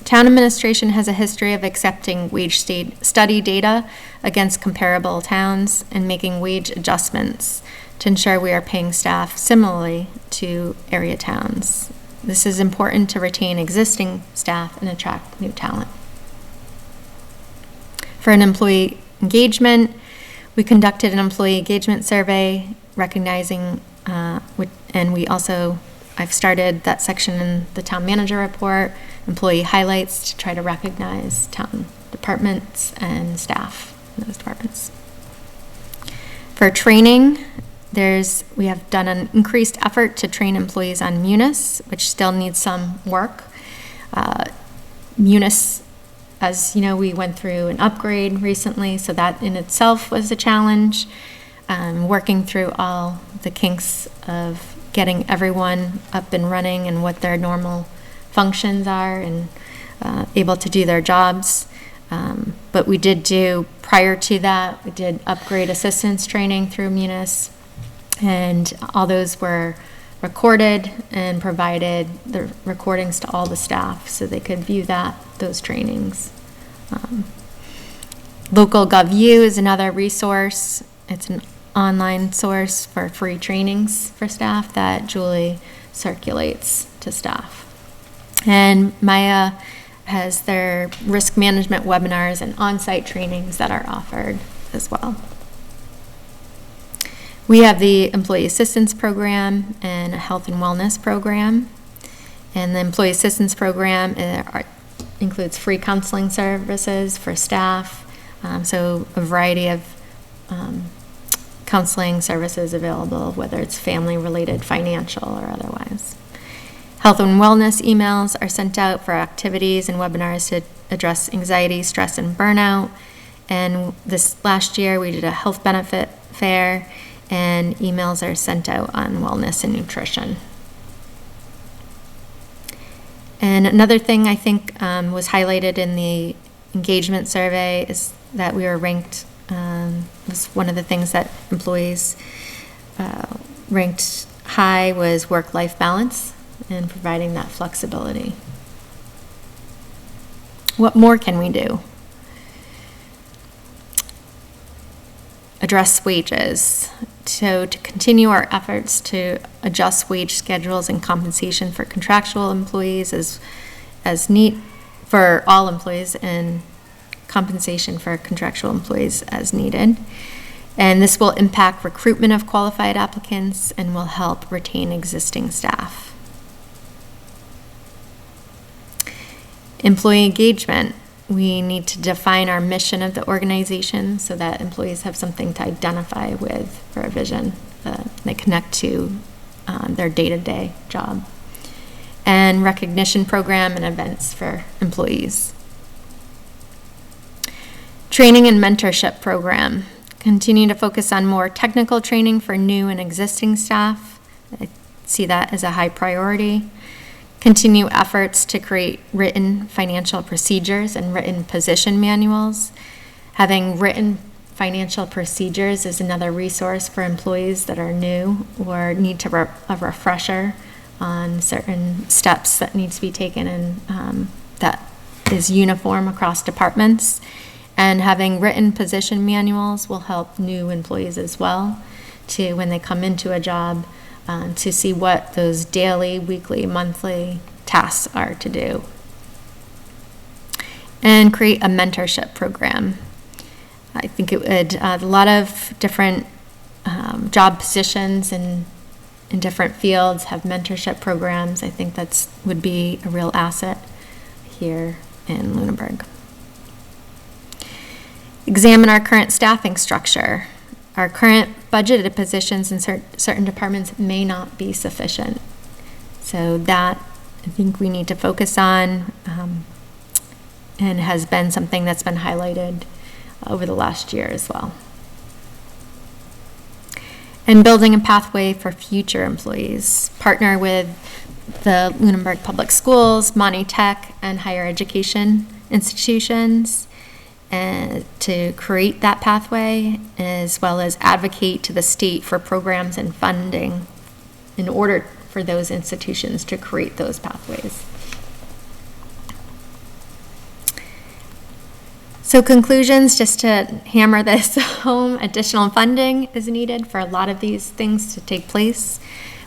[SPEAKER 2] Town administration has a history of accepting wage study data against comparable towns and making wage adjustments to ensure we are paying staff similarly to area towns. This is important to retain existing staff and attract new talent. For an employee engagement, we conducted an employee engagement survey recognizing, and we also, I've started that section in the town manager report, employee highlights, to try to recognize town departments and staff in those departments. For training, we have done an increased effort to train employees on Munis, which still needs some work. Munis, as you know, we went through an upgrade recently, so that in itself was a challenge. Working through all the kinks of getting everyone up and running and what their normal functions are and able to do their jobs. But we did do, prior to that, we did upgrade assistance training through Munis, and all those were recorded and provided the recordings to all the staff so they could view those trainings. Local GovU is another resource. It's an online source for free trainings for staff that Julie circulates to staff. And Maya has their risk management webinars and on-site trainings that are offered as well. We have the Employee Assistance Program and a Health and Wellness Program. And the Employee Assistance Program includes free counseling services for staff, so a variety of counseling services available, whether it's family-related, financial, or otherwise. Health and wellness emails are sent out for activities and webinars to address anxiety, stress, and burnout. And this last year, we did a health benefit fair, and emails are sent out on wellness and nutrition. And another thing I think was highlighted in the engagement survey is that we were ranked, was one of the things that employees ranked high was work-life balance and providing that flexibility. What more can we do? Address wages. So to continue our efforts to adjust wage schedules and compensation for contractual employees as neat for all employees, and compensation for contractual employees as needed. And this will impact recruitment of qualified applicants and will help retain existing staff. Employee engagement. We need to define our mission of the organization so that employees have something to identify with for a vision they connect to their day-to-day job. And recognition program and events for employees. Training and mentorship program. Continue to focus on more technical training for new and existing staff. I see that as a high priority. Continue efforts to create written financial procedures and written position manuals. Having written financial procedures is another resource for employees that are new or need to a refresher on certain steps that need to be taken, and that is uniform across departments. And having written position manuals will help new employees as well to, when they come into a job, to see what those daily, weekly, monthly tasks are to do. And create a mentorship program. I think it would, a lot of different job positions in different fields have mentorship programs. I think would be a real asset here in Lunenburg. Examine our current staffing structure. Our current budgeted positions in certain departments may not be sufficient. So that I think we need to focus on, and has been something that's been highlighted over the last year as well. And building a pathway for future employees. Partner with the Lunenburg Public Schools, Monty Tech, and higher education institutions and to create that pathway, as well as advocate to the state for programs and funding in order for those institutions to create those pathways. So conclusions, just to hammer this home, additional funding is needed for a lot of these things to take place.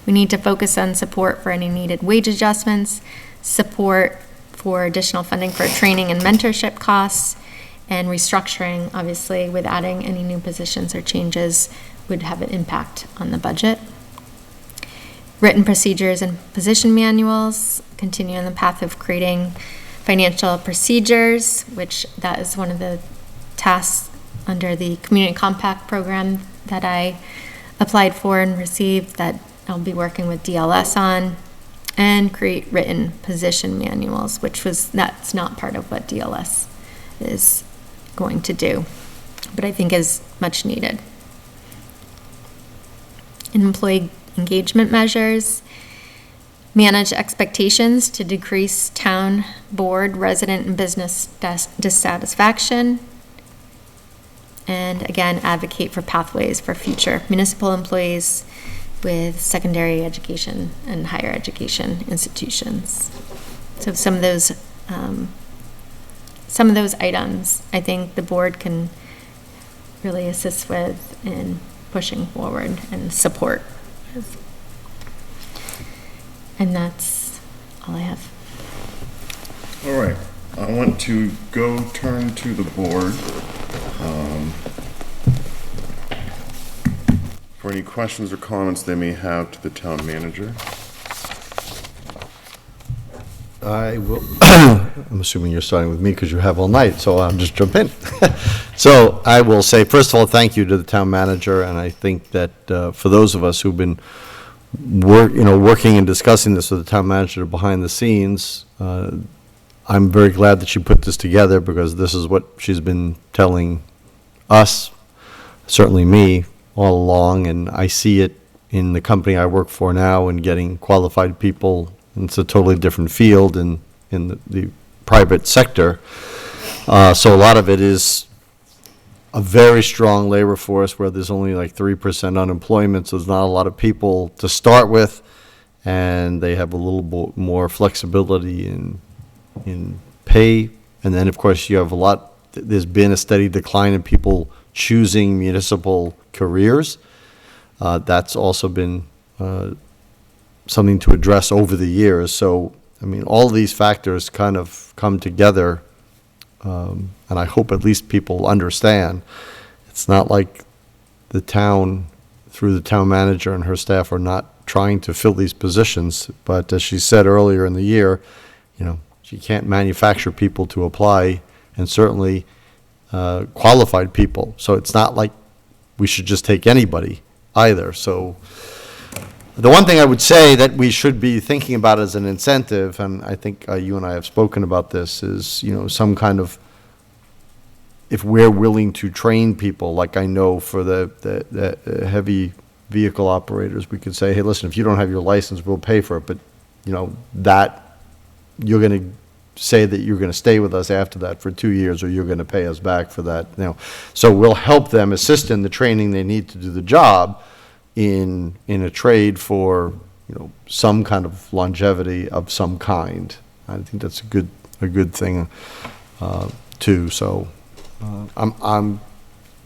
[SPEAKER 2] We need to focus on support for any needed wage adjustments, support for additional funding for training and mentorship costs, and restructuring, obviously, with adding any new positions or changes would have an impact on the budget. Written procedures and position manuals, continue on the path of creating financial procedures, which that is one of the tasks under the Community Compact program that I applied for and received that I'll be working with DLS on, and create written position manuals, that's not part of what DLS is going to do, but I think is much needed. Employee engagement measures, manage expectations to decrease town, board, resident, and business dissatisfaction, and again, advocate for pathways for future municipal employees with secondary education and higher education institutions. So some of those items, I think the board can really assist with in pushing forward and support. And that's all I have.
[SPEAKER 1] All right, I want to turn to the board for any questions or comments they may have to the town manager.
[SPEAKER 3] I will, I'm assuming you're starting with me because you have all night, so I'll just jump in. So I will say, first of all, thank you to the town manager, and I think that for those of us who've been working and discussing this with the town manager behind the scenes, I'm very glad that she put this together because this is what she's been telling us, certainly me, all along, and I see it in the company I work for now and getting qualified people. It's a totally different field in the private sector. So a lot of it is a very strong labor force where there's only like 3% unemployment, so there's not a lot of people to start with, and they have a little more flexibility in pay. And then, of course, you have there's been a steady decline in people choosing municipal careers. That's also been something to address over the years. So, I mean, all these factors kind of come together, and I hope at least people understand. It's not like the town, through the town manager and her staff, are not trying to fill these positions, but as she said earlier in the year, she can't manufacture people to apply, and certainly qualified people. So it's not like we should just take anybody either. So the one thing I would say that we should be thinking about as an incentive, and I think you and I have spoken about this, is, some kind of if we're willing to train people, like I know for the heavy vehicle operators, we could say, hey, listen, if you don't have your license, we'll pay for it, but, that, you're going to say that you're going to stay with us after that for 2 years, or you're going to pay us back for that, So we'll help them, assist in the training they need to do the job in a trade for, some kind of longevity of some kind. I think that's a good thing, too, so. I'm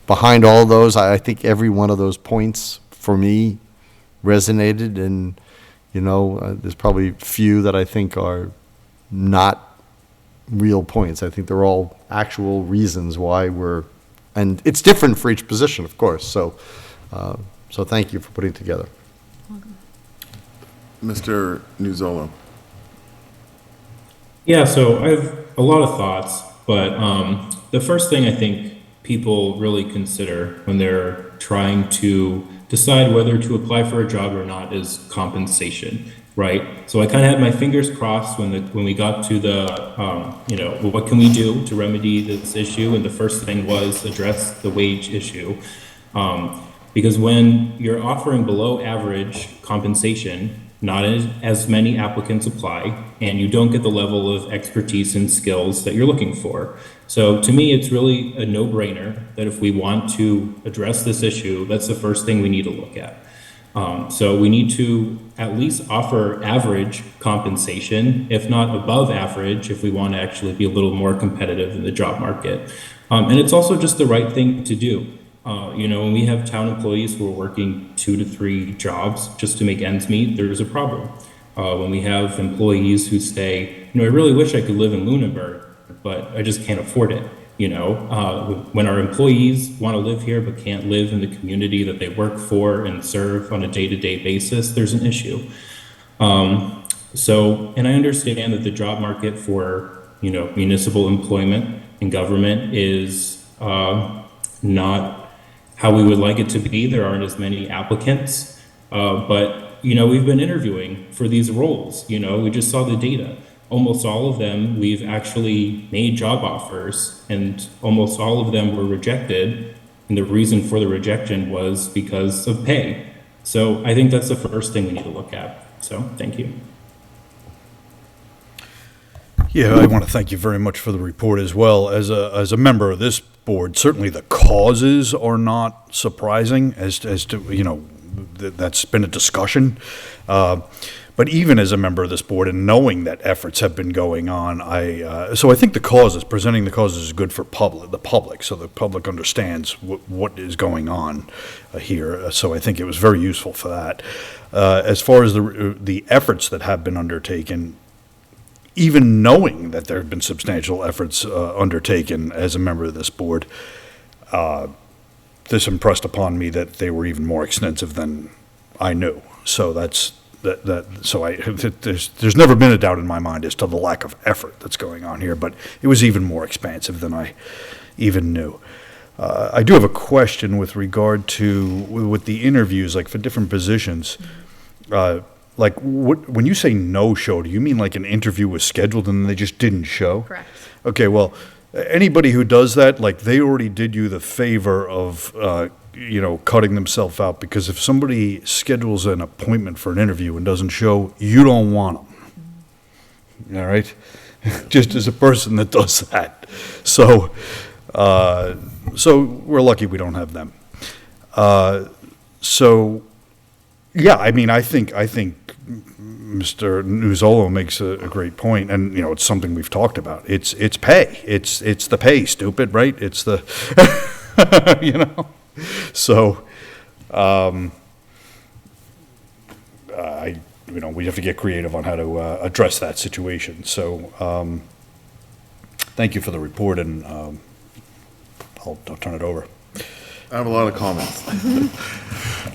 [SPEAKER 3] behind all of those. I think every one of those points for me resonated, and there's probably few that I think are not real points. I think they're all actual reasons why and it's different for each position, of course. So thank you for putting it together.
[SPEAKER 1] Mr. Nuzolo.
[SPEAKER 4] Yeah, so I have a lot of thoughts, but the first thing I think people really consider when they're trying to decide whether to apply for a job or not is compensation, right? So I kind of had my fingers crossed when we got to the, what can we do to remedy this issue? And the first thing was address the wage issue. Because when you're offering below average compensation, not as many applicants apply, and you don't get the level of expertise and skills that you're looking for. So to me, it's really a no-brainer that if we want to address this issue, that's the first thing we need to look at. So we need to at least offer average compensation, if not above average, if we want to actually be a little more competitive in the job market. And it's also just the right thing to do. When we have town employees who are working 2 to 3 jobs just to make ends meet, there's a problem. When we have employees who say, I really wish I could live in Lunenburg, but I just can't afford it. When our employees want to live here but can't live in the community that they work for and serve on a day-to-day basis, there's an issue. And I understand that the job market for, municipal employment and government is not how we would like it to be. There aren't as many applicants, but we've been interviewing for these roles. We just saw the data. Almost all of them, we've actually made job offers, and almost all of them were rejected. And the reason for the rejection was because of pay. So I think that's the first thing we need to look at. So thank you.
[SPEAKER 6] Yeah, I want to thank you very much for the report as well. As a member of this board, certainly the causes are not surprising as to, that's been a discussion. But even as a member of this board and knowing that efforts have been going on, so I think presenting the causes is good for the public, so the public understands what is going on here. So I think it was very useful for that. As far as the efforts that have been undertaken, even knowing that there have been substantial efforts undertaken as a member of this board, this impressed upon me that they were even more extensive than I knew. So there's never been a doubt in my mind as to the lack of effort that's going on here, but it was even more expansive than I even knew. I do have a question with regard to with the interviews, like for different positions. When you say no-show, do you mean like an interview was scheduled and they just didn't show?
[SPEAKER 2] Correct.
[SPEAKER 6] Okay, well, anybody who does that, like they already did you the favor of, cutting themselves out, because if somebody schedules an appointment for an interview and doesn't show, you don't want them. All right? Just as a person that does that. So we're lucky we don't have them. Yeah, I think Mr. Nuzolo makes a great point, and it's something we've talked about. It's pay. It's the pay, stupid, right? It's the So, we have to get creative on how to address that situation. So, thank you for the report, and I'll turn it over.
[SPEAKER 1] I have a lot of comments.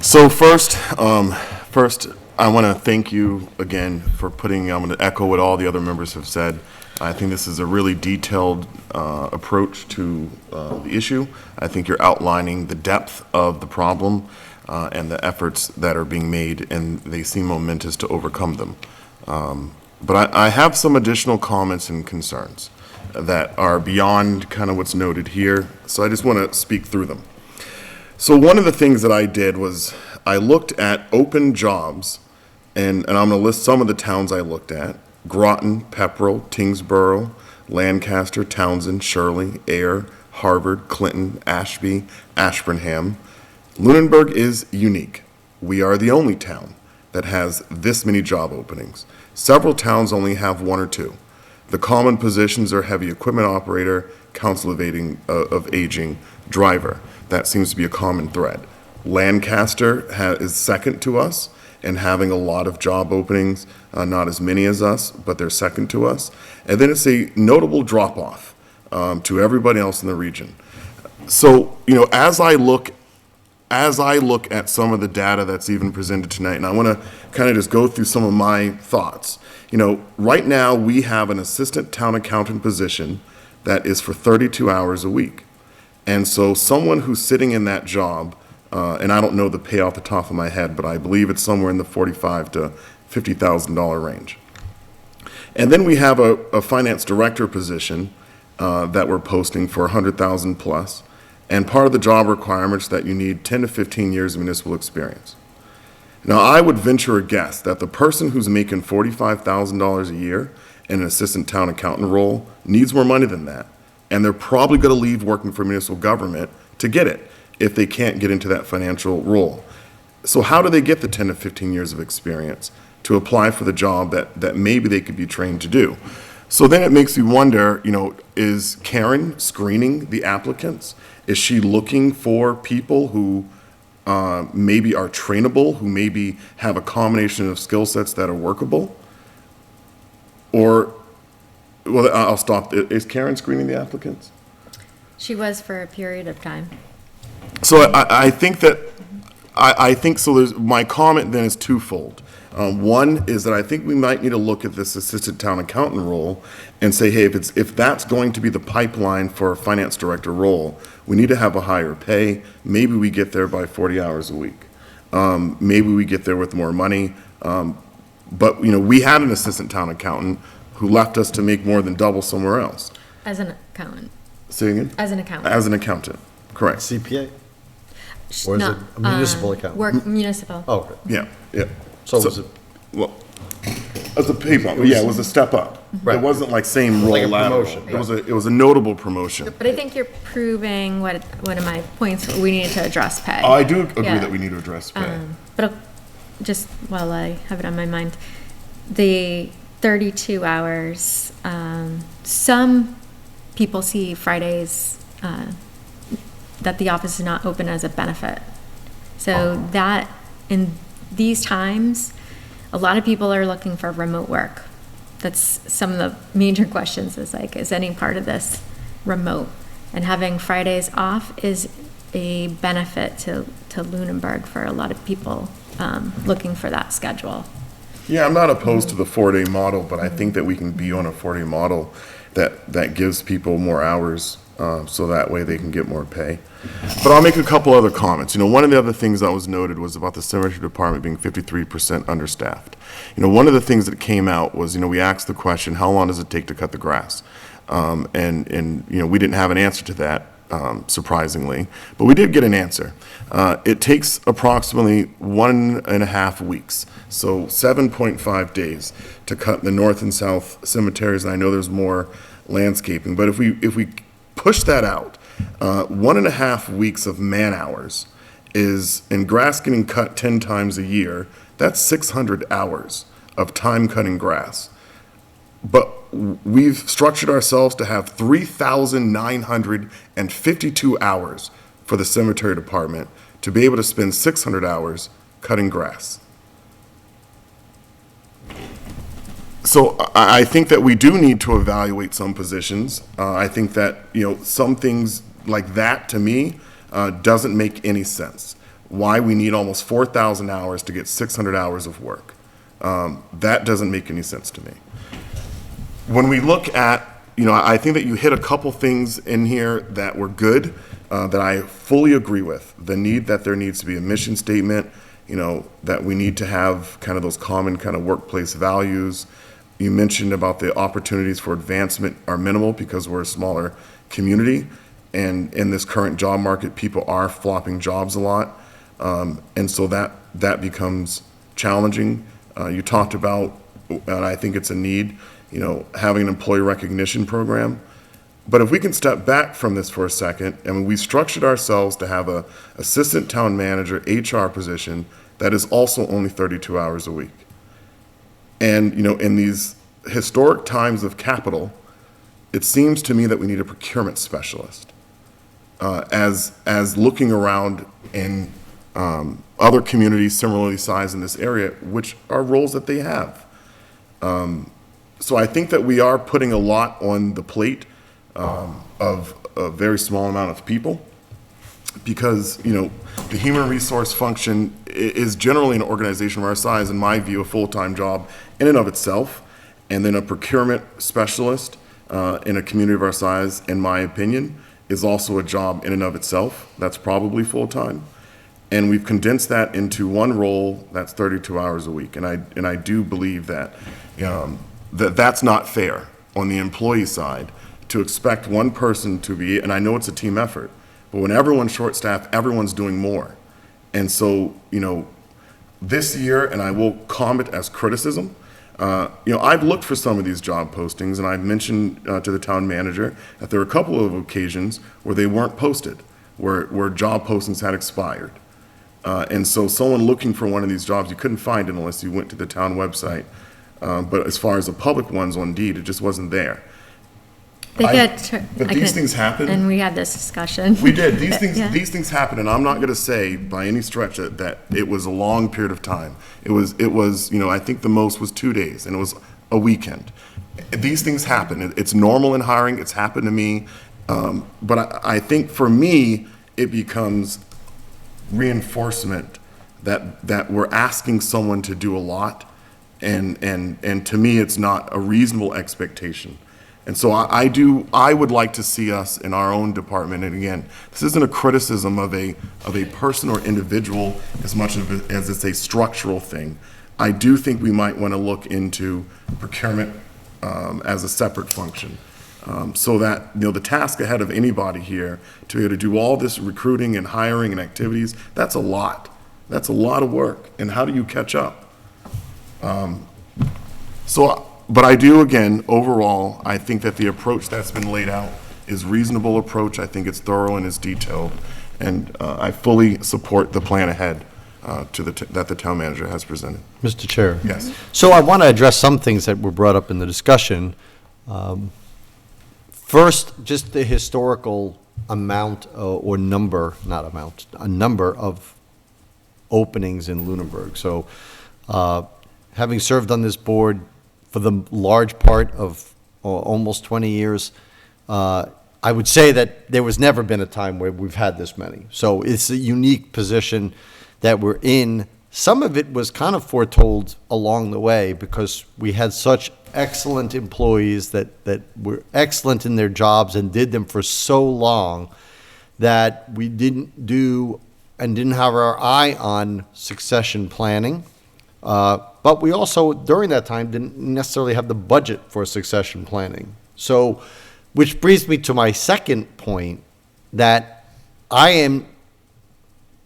[SPEAKER 1] So first, I want to thank you again for I'm going to echo what all the other members have said. I think this is a really detailed approach to the issue. I think you're outlining the depth of the problem and the efforts that are being made, and they seem momentous to overcome them. But I have some additional comments and concerns. that are beyond kind of what's noted here. So I just want to speak through them. So one of the things that I did was I looked at open jobs, and I'm going to list some of the towns I looked at: Groton, Pepperell, Tingsboro, Lancaster, Townsend, Shirley, Ayer, Harvard, Clinton, Ashby, Ashburnham. Lunenburg is unique. We are the only town that has this many job openings. Several towns only have one or two. The common positions are heavy equipment operator, council of aging, driver. That seems to be a common thread. Lancaster is second to us in having a lot of job openings, not as many as us, but they're second to us. And then it's a notable drop-off to everybody else in the region. So, as I look at some of the data that's even presented tonight, and I want to kind of just go through some of my thoughts. Right now, we have an assistant town accountant position that is for 32 hours a week. And so someone who's sitting in that job, and I don't know the pay off the top of my head, but I believe it's somewhere in the $45,000 to $50,000 range. And then we have a finance director position that we're posting for 100,000 plus. And part of the job requirements that you need 10 to 15 years of municipal experience. Now, I would venture a guess that the person who's making $45,000 a year in an assistant town accountant role needs more money than that. And they're probably going to leave working for municipal government to get it if they can't get into that financial role. So how do they get the 10 to 15 years of experience to apply for the job that maybe they could be trained to do? So then it makes me wonder, is Karen screening the applicants? Is she looking for people who maybe are trainable, who maybe have a combination of skill sets that are workable? Or, well, I'll stop. Is Karen screening the applicants?
[SPEAKER 2] She was for a period of time.
[SPEAKER 1] So I think that, I think so. My comment then is twofold. One is that I think we might need to look at this assistant town accountant role and say, hey, if that's going to be the pipeline for a finance director role, we need to have a higher pay. Maybe we get there by 40 hours a week. Maybe we get there with more money. But we had an assistant town accountant who left us to make more than double somewhere else.
[SPEAKER 2] As an accountant.
[SPEAKER 1] Say again?
[SPEAKER 2] As an accountant.
[SPEAKER 1] As an accountant, correct.
[SPEAKER 3] CPA? Or is it a municipal accountant?
[SPEAKER 2] Work municipal.
[SPEAKER 3] Oh, okay.
[SPEAKER 1] Yeah.
[SPEAKER 3] So was it,
[SPEAKER 1] Well, as a pay bump, yeah, it was a step up.
[SPEAKER 3] Right.
[SPEAKER 1] It wasn't like same role
[SPEAKER 3] Like a
[SPEAKER 1] lateral.
[SPEAKER 3] promotion,
[SPEAKER 1] It was a notable promotion.
[SPEAKER 2] But I think you're proving one of my points, we needed to address pay.
[SPEAKER 1] I do agree
[SPEAKER 2] Yeah.
[SPEAKER 1] that we need to address pay.
[SPEAKER 2] But just while I have it on my mind, the 32 hours, some people see Fridays, that the office is not open as a benefit. So that, in these times, a lot of people are looking for remote work. That's some of the major questions is like, is any part of this remote? And having Fridays off is a benefit to Lunenburg for a lot of people looking for that schedule.
[SPEAKER 1] Yeah, I'm not opposed to the 4-day model, but I think that we can be on a 4-day model that gives people more hours, so that way they can get more pay. But I'll make a couple other comments. One of the other things that was noted was about the cemetery department being 53% understaffed. One of the things that came out was, we asked the question, how long does it take to cut the grass? And we didn't have an answer to that, surprisingly, but we did get an answer. It takes approximately 1.5 weeks, so 7.5 days to cut the north and south cemeteries. And I know there's more landscaping, but if we push that out, 1.5 weeks of man hours is, in grass getting cut 10 times a year, that's 600 hours of time cutting grass. But we've structured ourselves to have 3,952 hours for the cemetery department to be able to spend 600 hours cutting grass. So I think that we do need to evaluate some positions. I think that, some things like that, to me, doesn't make any sense. Why we need almost 4,000 hours to get 600 hours of work. That doesn't make any sense to me. When we look at, I think that you hit a couple things in here that were good, that I fully agree with. The need that there needs to be a mission statement, that we need to have kind of those common kind of workplace values. You mentioned about the opportunities for advancement are minimal because we're a smaller community. And in this current job market, people are flopping jobs a lot. And so that becomes challenging. You talked about, and I think it's a need, having an employee recognition program. But if we can step back from this for a second, and we structured ourselves to have a assistant town manager HR position that is also only 32 hours a week. And, in these historic times of capital, it seems to me that we need a procurement specialist. As looking around in other communities similarly sized in this area, which are roles that they have. So I think that we are putting a lot on the plate of a very small amount of people, because the human resource function is generally an organization of our size, in my view, a full-time job in and of itself, and then a procurement specialist in a community of our size, in my opinion, is also a job in and of itself. That's probably full-time. And we've condensed that into one role that's 32 hours a week. And I do believe that that's not fair on the employee side to expect one person to be, and I know it's a team effort, but when everyone's short-staffed, everyone's doing more. And so, this year, and I will comment as criticism, I've looked for some of these job postings, and I've mentioned to the town manager that there were a couple of occasions where they weren't posted, where job postings had expired. And so someone looking for one of these jobs, you couldn't find it unless you went to the town website. But as far as the public ones on Indeed, it just wasn't there. But these things happen.
[SPEAKER 2] And we had this discussion.
[SPEAKER 1] We did. These things,
[SPEAKER 2] Yeah.
[SPEAKER 1] these things happen, and I'm not going to say by any stretch that it was a long period of time. It was. I think the most was 2 days, and it was a weekend. These things happen. It's normal in hiring. It's happened to me. But I think for me, it becomes reinforcement that we're asking someone to do a lot, and to me, it's not a reasonable expectation. And so I would like to see us in our own department, and again, this isn't a criticism of a person or individual as much as it's a structural thing. I do think we might want to look into procurement as a separate function. So that, the task ahead of anybody here to be able to do all this recruiting and hiring and activities, that's a lot. That's a lot of work. And how do you catch up? But I do, again, overall, I think that the approach that's been laid out is reasonable approach. I think it's thorough and it's detailed. And I fully support the plan ahead that the town manager has presented.
[SPEAKER 3] Mr. Chair.
[SPEAKER 1] Yes.
[SPEAKER 3] So I want to address some things that were brought up in the discussion. First, just the historical amount or number, not amount, a number of openings in Lunenburg. So having served on this board for the large part of almost 20 years, I would say that there was never been a time where we've had this many. So it's a unique position that we're in. Some of it was kind of foretold along the way because we had such excellent employees that were excellent in their jobs and did them for so long that we didn't do and didn't have our eye on succession planning. But we also, during that time, didn't necessarily have the budget for succession planning. So, which brings me to my second point, that I am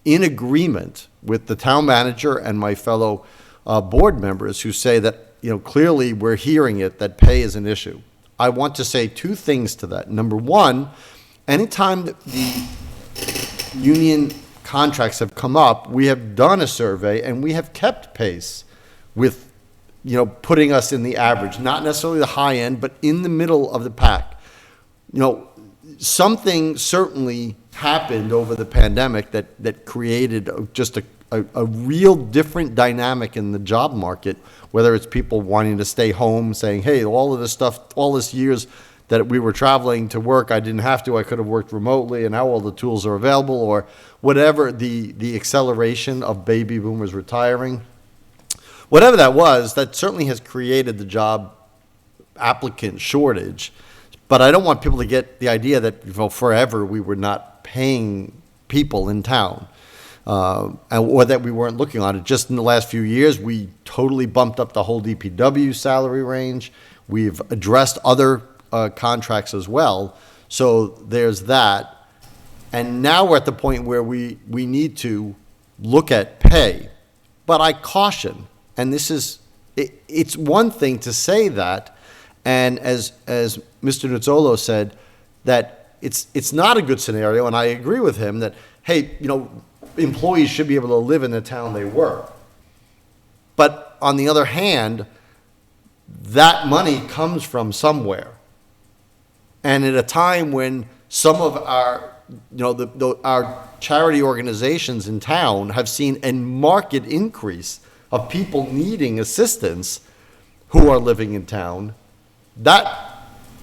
[SPEAKER 3] in agreement with the town manager and my fellow board members who say that, clearly we're hearing it, that pay is an issue. I want to say two things to that. Number one, anytime that the union contracts have come up, we have done a survey and we have kept pace with, putting us in the average, not necessarily the high end, but in the middle of the pack. Something certainly happened over the pandemic that created just a real different dynamic in the job market, whether it's people wanting to stay home, saying, hey, all of this stuff, all this years that we were traveling to work, I didn't have to, I could have worked remotely, and now all the tools are available, or whatever, the acceleration of baby boomers retiring. Whatever that was, that certainly has created the job applicant shortage. But I don't want people to get the idea that forever we were not paying people in town. or that we weren't looking on it. Just in the last few years, we totally bumped up the whole DPW salary range. We've addressed other contracts as well. So there's that. And now we're at the point where we need to look at pay. But I caution, and this is, it's one thing to say that, and as Mr. Nuzzolo said, that it's not a good scenario, and I agree with him that, hey, employees should be able to live in the town they work. But on the other hand, that money comes from somewhere. And at a time when some of our, our charity organizations in town have seen a marked increase of people needing assistance who are living in town, that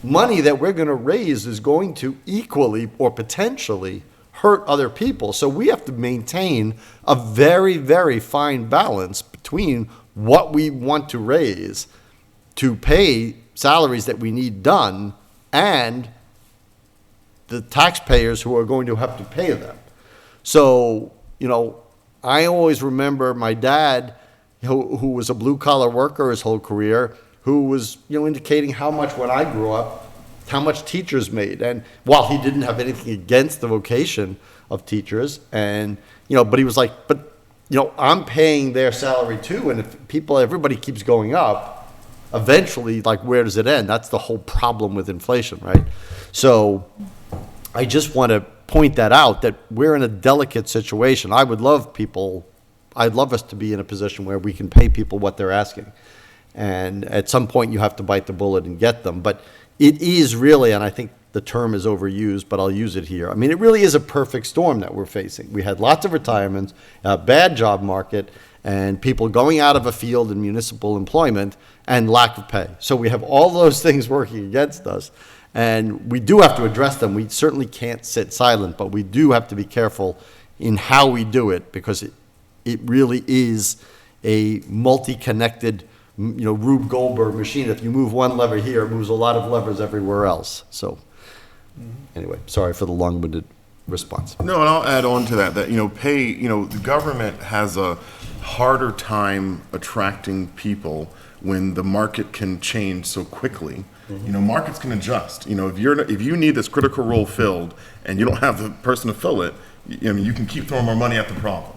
[SPEAKER 3] money that we're going to raise is going to equally or potentially hurt other people. So we have to maintain a very, very fine balance between what we want to raise to pay salaries that we need done and the taxpayers who are going to have to pay them. So, I always remember my dad, who was a blue-collar worker his whole career, who was, indicating how much, when I grew up, how much teachers made. And while he didn't have anything against the vocation of teachers, and, but he was like, I'm paying their salary too, and if everybody keeps going up, eventually, where does it end? That's the whole problem with inflation, right? So I just want to point that out, that we're in a delicate situation. I'd love us to be in a position where we can pay people what they're asking. And at some point, you have to bite the bullet and get them. But it is really, and I think the term is overused, but I'll use it here. I mean, it really is a perfect storm that we're facing. We had lots of retirements, a bad job market, and people going out of a field in municipal employment, and lack of pay. So we have all those things working against us, and we do have to address them. We certainly can't sit silent, but we do have to be careful in how we do it, because it really is a multi-connected, Rube Goldberg machine. If you move one lever here, it moves a lot of levers everywhere else. So anyway, sorry for the long-winded response.
[SPEAKER 1] No, and I'll add on to that, pay, the government has a harder time attracting people when the market can change so quickly. Markets can adjust. If you need this critical role filled and you don't have the person to fill it, you can keep throwing more money at the problem.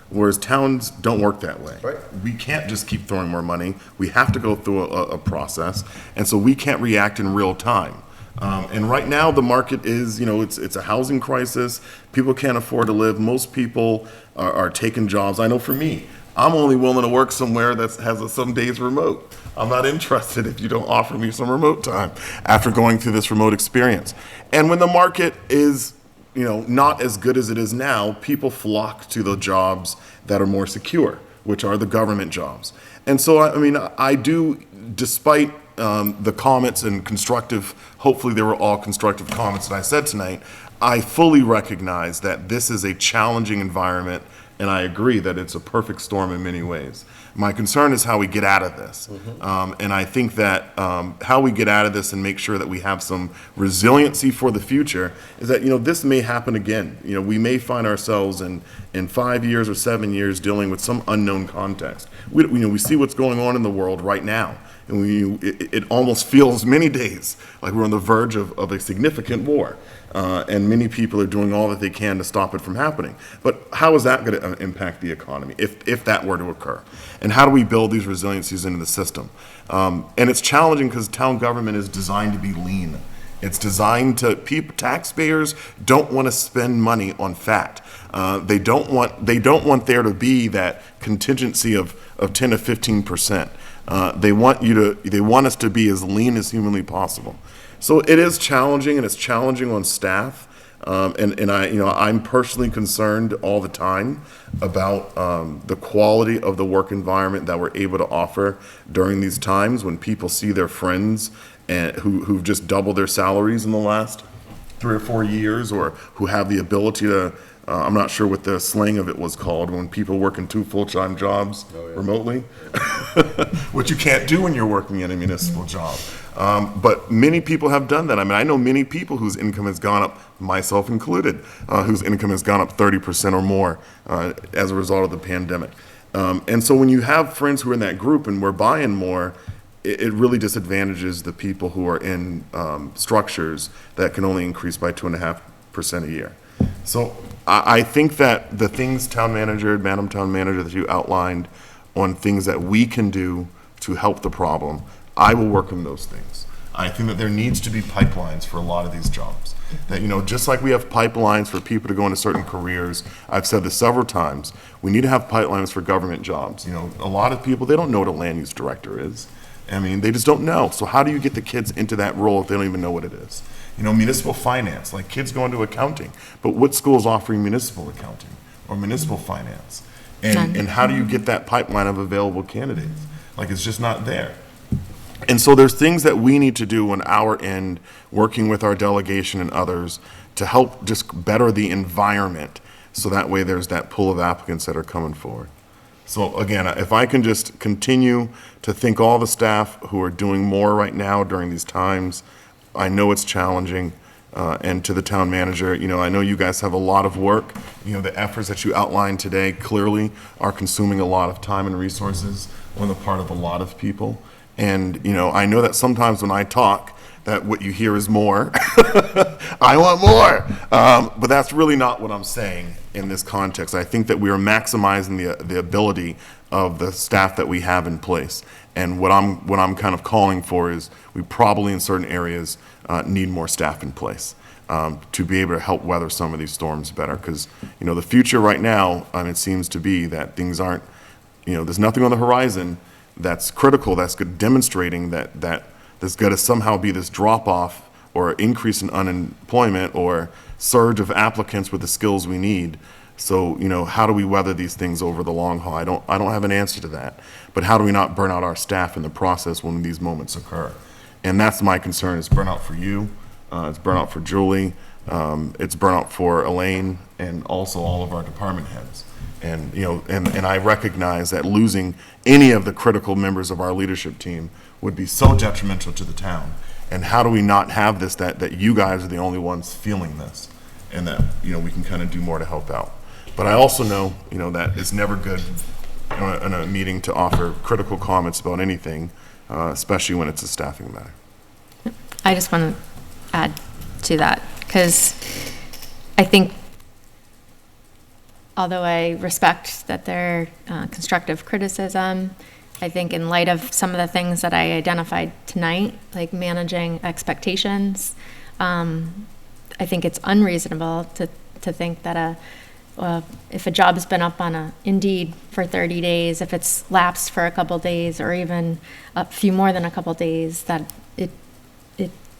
[SPEAKER 1] Whereas towns don't work that way.
[SPEAKER 3] Right.
[SPEAKER 1] We can't just keep throwing more money. We have to go through a process, and so we can't react in real time. And right now, the market is, it's a housing crisis. People can't afford to live. Most people are taking jobs. I know for me, I'm only willing to work somewhere that has some days remote. I'm not interested if you don't offer me some remote time after going through this remote experience. And when the market is, not as good as it is now, people flock to the jobs that are more secure, which are the government jobs. And so, I do, despite the comments and hopefully they were all constructive comments that I said tonight, I fully recognize that this is a challenging environment, and I agree that it's a perfect storm in many ways. My concern is how we get out of this. And I think that how we get out of this and make sure that we have some resiliency for the future is that, this may happen again. We may find ourselves in 5 years or 7 years dealing with some unknown context. We see what's going on in the world right now. And it almost feels many days like we're on the verge of a significant war. And many people are doing all that they can to stop it from happening. But how is that going to impact the economy if that were to occur? And how do we build these resiliencies into the system? And it's challenging because town government is designed to be lean. It's designed to, taxpayers don't want to spend money on fat. They don't want there to be that contingency of 10 to 15%. They want us to be as lean as humanly possible. So it is challenging, and it's challenging on staff. And I'm personally concerned all the time about the quality of the work environment that we're able to offer during these times when people see their friends who've just doubled their salaries in the last 3 or 4 years, or who have the ability to I'm not sure what the slang of it was called, when people work in 2 full-time jobs remotely, which you can't do when you're working in a municipal job. But many people have done that. I mean, I know many people whose income has gone up, myself included, whose income has gone up 30% or more as a result of the pandemic. And so when you have friends who are in that group and we're buying more, it really disadvantages the people who are in structures that can only increase by 2.5% a year. So I think that the things, Town Manager, Madam Town Manager, that you outlined on things that we can do to help the problem, I will work on those things. I think that there needs to be pipelines for a lot of these jobs. That, you know, just like we have pipelines for people to go into certain careers, I've said this several times, we need to have pipelines for government jobs. You know, a lot of people, they don't know what a land use director is. I mean, they just don't know. So how do you get the kids into that role if they don't even know what it is? You know, municipal finance, like kids go into accounting, but what school is offering municipal accounting or municipal finance? And how do you get that pipeline of available candidates? Like, it's just not there. And so there's things that we need to do on our end, working with our delegation and others, to help just better the environment, so that way there's that pool of applicants that are coming forward. So again, if I can just continue to thank all the staff who are doing more right now during these times. I know it's challenging, and to the town manager, you know, I know you guys have a lot of work. You know, the efforts that you outlined today clearly are consuming a lot of time and resources on the part of a lot of people. And, you know, I know that sometimes when I talk, that what you hear is more. I want more. But that's really not what I'm saying in this context. I think that we are maximizing the ability of the staff that we have in place. And what I'm kind of calling for is we probably in certain areas need more staff in place to be able to help weather some of these storms better. Because, you know, the future right now, it seems to be that things aren't, you know, there's nothing on the horizon that's critical, that's good, demonstrating that there's going to somehow be this drop-off or increase in unemployment or surge of applicants with the skills we need. So, you know, how do we weather these things over the long haul? I don't have an answer to that. But how do we not burn out our staff in the process when these moments occur? And that's my concern. It's burnout for you. It's burnout for Julie. It's burnout for Elaine and also all of our department heads. And, you know, and I recognize that losing any of the critical members of our leadership team would be so detrimental to the town. And how do we not have this, that you guys are the only ones feeling this, and that, you know, we can kind of do more to help out. But I also know, you know, that it's never good in a meeting to offer critical comments about anything, especially when it's a staffing matter.
[SPEAKER 2] I just want to add to that, because I think, although I respect that they're constructive criticism, I think in light of some of the things that I identified tonight, like managing expectations, I think it's unreasonable to think that if a job's been up on Indeed for 30 days, if it's lapsed for a couple days or even a few more than a couple days, that it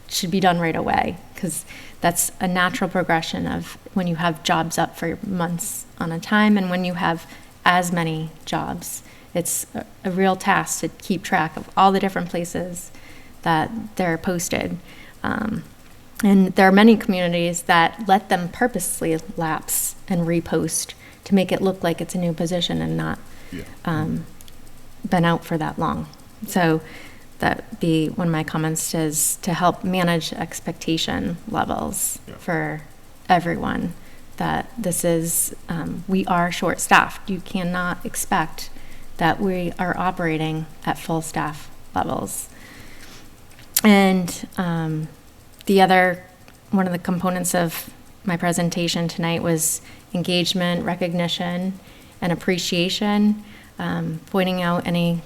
[SPEAKER 2] should be done right away, because that's a natural progression of when you have jobs up for months on a time, and when you have as many jobs, it's a real task to keep track of all the different places that they're posted. And there are many communities that let them purposely lapse and repost to make it look like it's a new position and not been out for that long. So that be one of my comments, is to help manage expectation levels for everyone, that this is, we are short-staffed. You cannot expect that we are operating at full staff levels. And the other, one of the components of my presentation tonight was engagement, recognition, and appreciation, pointing out any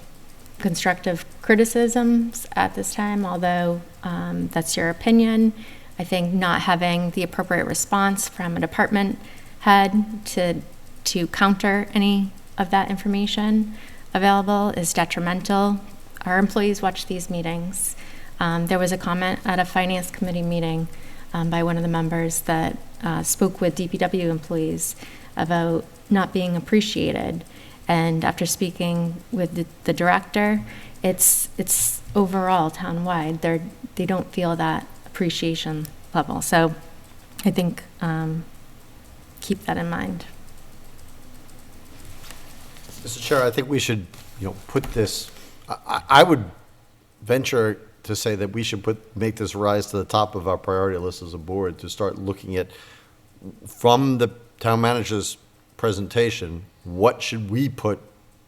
[SPEAKER 2] constructive criticisms at this time, although that's your opinion. I think not having the appropriate response from a department head to counter any of that information available is detrimental. Our employees watch these meetings. There was a comment at a finance committee meeting by one of the members that spoke with DPW employees about not being appreciated. And after speaking with the director, it's overall town-wide. They don't feel that appreciation level. So I think keep that in mind.
[SPEAKER 3] Mr. Chair, I think we should, put this, I would venture to say that we should make this rise to the top of our priority list as a board, to start looking at, from the town manager's presentation, what should we put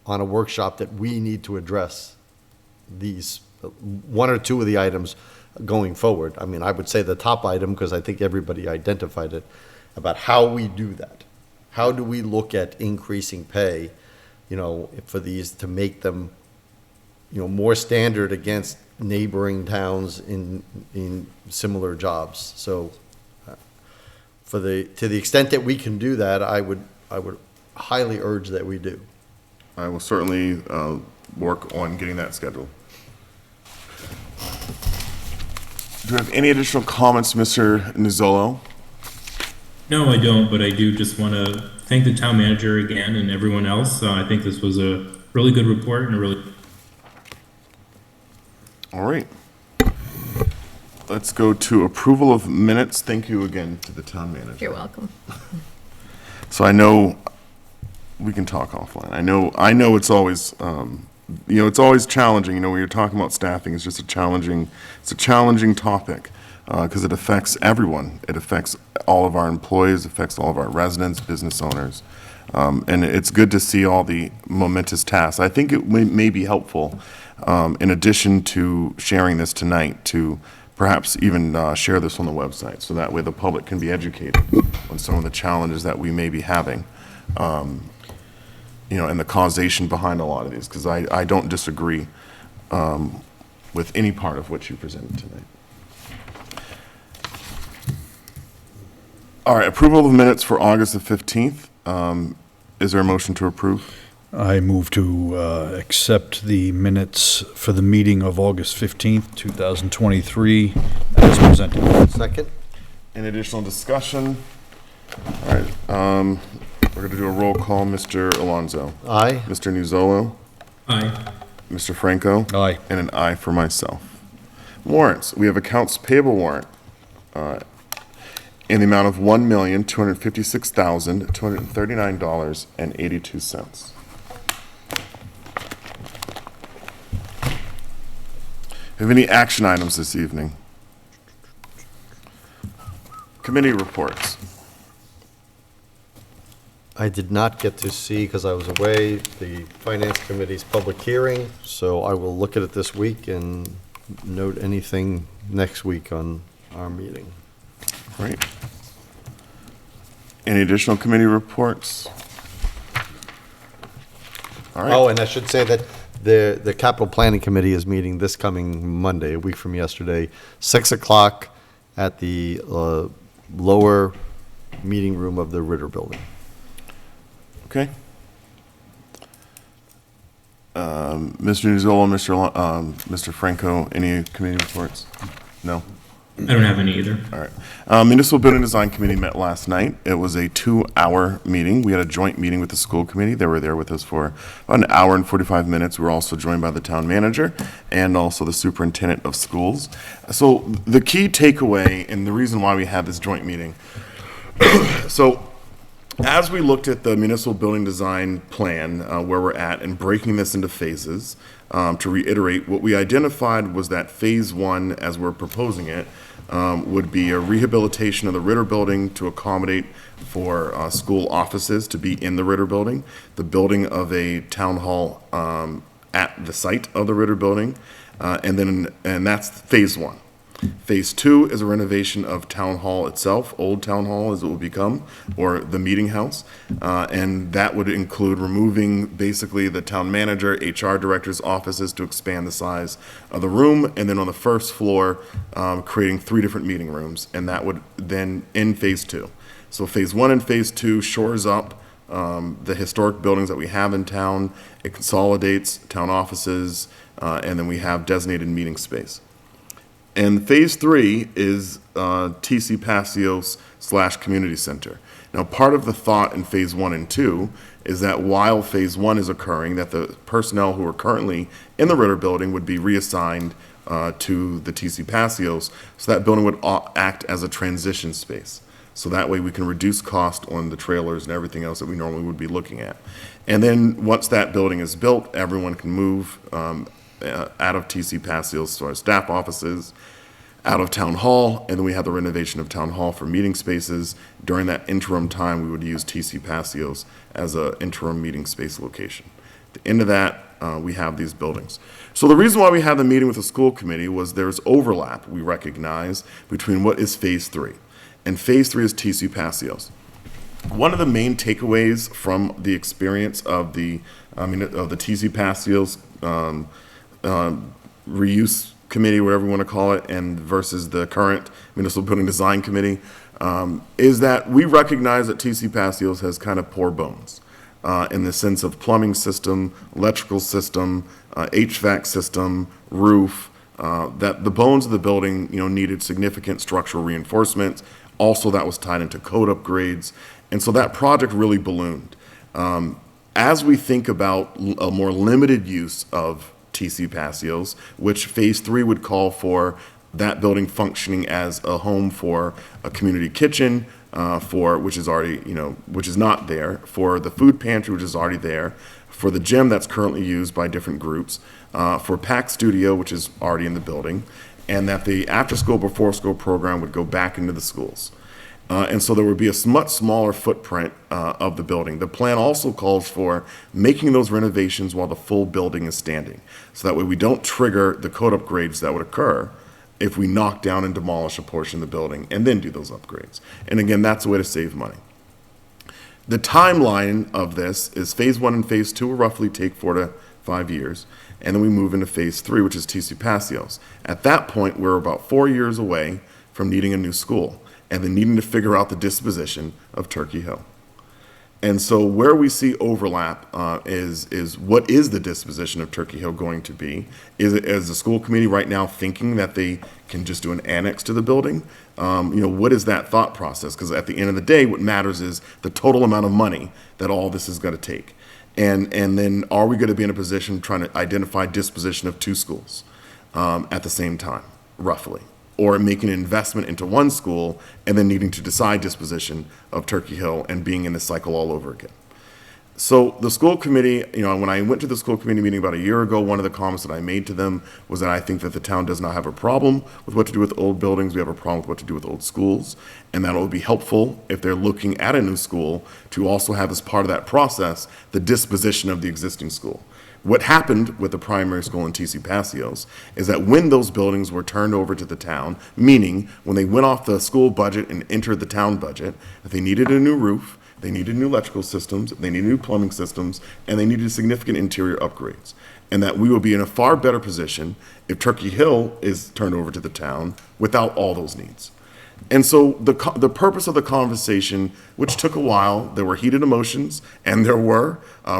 [SPEAKER 3] on a workshop that we need to address these, one or two of the items going forward. I mean, I would say the top item, because I think everybody identified it, about how we do that. How do we look at increasing pay, for these, to make them, more standard against neighboring towns in similar jobs? So, to the extent that we can do that, I would highly urge that we do.
[SPEAKER 1] I will certainly work on getting that scheduled. Do you have any additional comments, Mr. Nizzolo?
[SPEAKER 4] No, I don't, but I do just want to thank the town manager again and everyone else. I think this was a really good report and a really...
[SPEAKER 1] All right. Let's go to approval of minutes. Thank you again to the town manager.
[SPEAKER 2] You're welcome.
[SPEAKER 1] So I know we can talk offline. I know it's always, it's always challenging, when you're talking about staffing, it's just a challenging topic, because it affects everyone. It affects all of our employees, affects all of our residents, business owners. And it's good to see all the momentous tasks. I think it may be helpful, in addition to sharing this tonight, to perhaps even share this on the website, so that way the public can be educated on some of the challenges that we may be having, and the causation behind a lot of these, because I don't disagree with any part of what you presented tonight. All right, approval of minutes for August the 15th. Is there a motion to approve?
[SPEAKER 6] I move to accept the minutes for the meeting of August 15th, 2023, as presented.
[SPEAKER 3] Second?
[SPEAKER 1] Any additional discussion? All right, we're going to do a roll call. Mr. Alonso.
[SPEAKER 3] Aye.
[SPEAKER 1] Mr. Nizzolo.
[SPEAKER 4] Aye.
[SPEAKER 1] Mr. Franco.
[SPEAKER 6] Aye.
[SPEAKER 1] And an aye for myself. Warrants. We have accounts payable warrant in the amount of $1,256,239.82. Have any action items this evening? Committee reports.
[SPEAKER 3] I did not get to see, because I was away, the Finance Committee's public hearing, so I will look at it this week and note anything next week on our meeting.
[SPEAKER 1] Great. Any additional committee reports? All right.
[SPEAKER 3] Oh, and I should say that the Capital Planning Committee is meeting this coming Monday, a week from yesterday, 6 o'clock at the lower meeting room of the Ritter Building.
[SPEAKER 1] Okay. Mr. Nizzolo, Mr. Franco, any committee reports? No?
[SPEAKER 4] I don't have any either.
[SPEAKER 1] All right. Municipal Building Design Committee met last night. It was a 2-hour meeting. We had a joint meeting with the school committee. They were there with us for about an hour and 45 minutes. We were also joined by the town manager and also the superintendent of schools. So the key takeaway and the reason why we had this joint meeting, so as we looked at the municipal building design plan, where we're at, and breaking this into phases, to reiterate, what we identified was that phase 1, as we're proposing it, would be a rehabilitation of the Ritter Building to accommodate for school offices to be in the Ritter Building, the building of a town hall at the site of the Ritter Building, and that's phase 1. Phase 2 is a renovation of Town Hall itself, Old Town Hall as it will become, or the Meeting House. And that would include removing basically the town manager, HR director's offices to expand the size of the room. And then on the first floor, creating 3 different meeting rooms. And that would then end phase 2. So phase 1 and phase 2 shores up the historic buildings that we have in town. It consolidates town offices, and then we have designated meeting space. And phase 3 is TC Passios / Community Center. Now, part of the thought in phase 1 and 2 is that while phase 1 is occurring, that the personnel who are currently in the Ritter Building would be reassigned to the TC Passios, so that building would act as a transition space. So that way we can reduce cost on the trailers and everything else that we normally would be looking at. And then once that building is built, everyone can move out of TC Passios to our staff offices, out of Town Hall, and then we have the renovation of Town Hall for meeting spaces. During that interim time, we would use TC Passios as an interim meeting space location. At the end of that, we have these buildings. So the reason why we had the meeting with the school committee was there's overlap, we recognize, between what is Phase 3. And Phase 3 is TC Passios. One of the main takeaways from the experience of the TC Passios reuse committee, whatever you want to call it, and versus the current municipal building design committee, is that we recognize that TC Passios has kind of poor bones in the sense of plumbing system, electrical system, HVAC system, roof, that the bones of the building, needed significant structural reinforcements. Also, that was tied into code upgrades. And so that project really ballooned. As we think about a more limited use of TC Passios, which Phase 3 would call for that building functioning as a home for a community kitchen, which is already, which is not there, for the food pantry, which is already there, for the gym that's currently used by different groups, for PAC Studio, which is already in the building, and that the after-school, before-school program would go back into the schools. And so there would be a much smaller footprint of the building. The plan also calls for making those renovations while the full building is standing. So that way we don't trigger the code upgrades that would occur if we knock down and demolish a portion of the building and then do those upgrades. And again, that's a way to save money. The timeline of this is Phase 1 and Phase 2 will roughly take 4 to 5 years. And then we move into Phase 3, which is TC Passios. At that point, we're about 4 years away from needing a new school and then needing to figure out the disposition of Turkey Hill. And so where we see overlap is what is the disposition of Turkey Hill going to be? Is the school committee right now thinking that they can just do an annex to the building? What is that thought process? Because at the end of the day, what matters is the total amount of money that all this is going to take. And then are we going to be in a position trying to identify disposition of 2 schools at the same time, roughly? Or making an investment into one school and then needing to decide disposition of Turkey Hill and being in this cycle all over again. So the school committee, when I went to the school committee meeting about a year ago, one of the comments that I made to them was that I think that the town does not have a problem with what to do with old buildings. We have a problem with what to do with old schools. And that it would be helpful if they're looking at a new school to also have as part of that process the disposition of the existing school. What happened with the primary school in TC Passios is that when those buildings were turned over to the town, meaning when they went off the school budget and entered the town budget, that they needed a new roof, they needed new electrical systems, they needed new plumbing systems, and they needed significant interior upgrades. And that we will be in a far better position if Turkey Hill is turned over to the town without all those needs. And so the purpose of the conversation, which took a while, there were heated emotions, and there were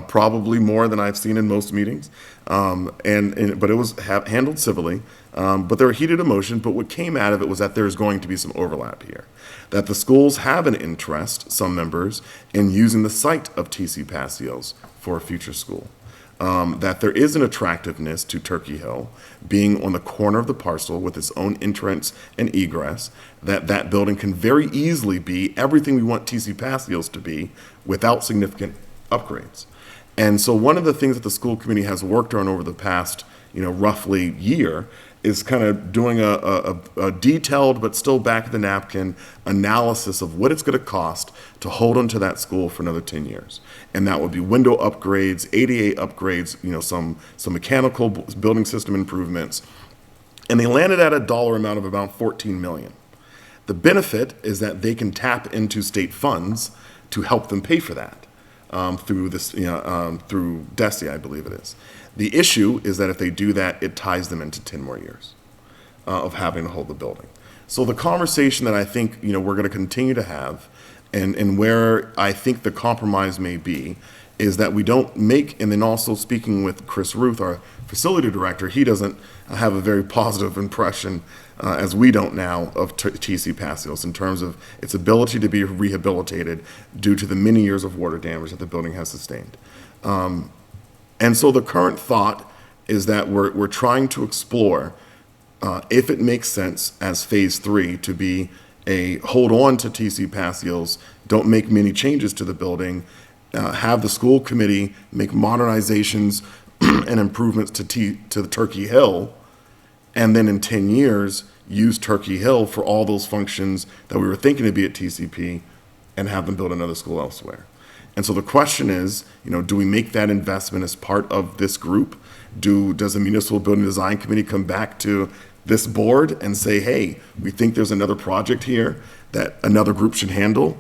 [SPEAKER 1] probably more than I've seen in most meetings, but it was handled civilly. But there were heated emotions, but what came out of it was that there's going to be some overlap here. That the schools have an interest, some members, in using the site of TC Passios for a future school. That there is an attractiveness to Turkey Hill being on the corner of the parcel with its own entrance and egress, that building can very easily be everything we want TC Passios to be without significant upgrades. And so one of the things that the school committee has worked on over the past, roughly year is kind of doing a detailed but still back of the napkin analysis of what it's going to cost to hold onto that school for another 10 years. And that would be window upgrades, ADA upgrades, some mechanical building system improvements. And they landed at a dollar amount of about $14 million. The benefit is that they can tap into state funds to help them pay for that through DESI, I believe it is. The issue is that if they do that, it ties them into 10 more years of having to hold the building. So the conversation that I think we're going to continue to have, and where I think the compromise may be, is that we don't make, and then also speaking with Chris Ruth, our facility director, he doesn't have a very positive impression, as we don't now, of TC Passios in terms of its ability to be rehabilitated due to the many years of water damage that the building has sustained. And so the current thought is that we're trying to explore if it makes sense as Phase 3 to be a hold on to TC Passios, don't make many changes to the building, have the school committee make modernizations and improvements to the Turkey Hill, and then in 10 years, use Turkey Hill for all those functions that we were thinking to be at TCP and have them build another school elsewhere. And so the question is, do we make that investment as part of this group? Does the Municipal Building Design Committee come back to this board and say, hey, we think there's another project here that another group should handle?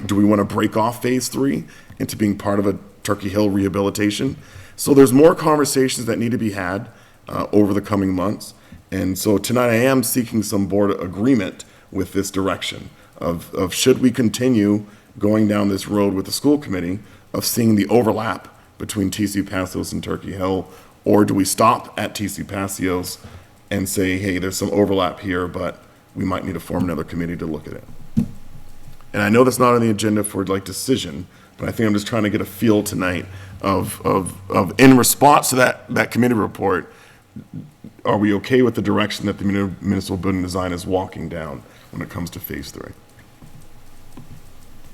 [SPEAKER 1] Do we want to break off phase 3 into being part of a Turkey Hill rehabilitation? So there's more conversations that need to be had over the coming months. And so tonight I am seeking some board agreement with this direction of should we continue going down this road with the school committee of seeing the overlap between TC Passios and Turkey Hill, or do we stop at TC Passios and say, hey, there's some overlap here, but we might need to form another committee to look at it? And I know that's not on the agenda for decision, but I think I'm just trying to get a feel tonight of in response to that committee report, are we okay with the direction that the municipal building design is walking down when it comes to phase 3?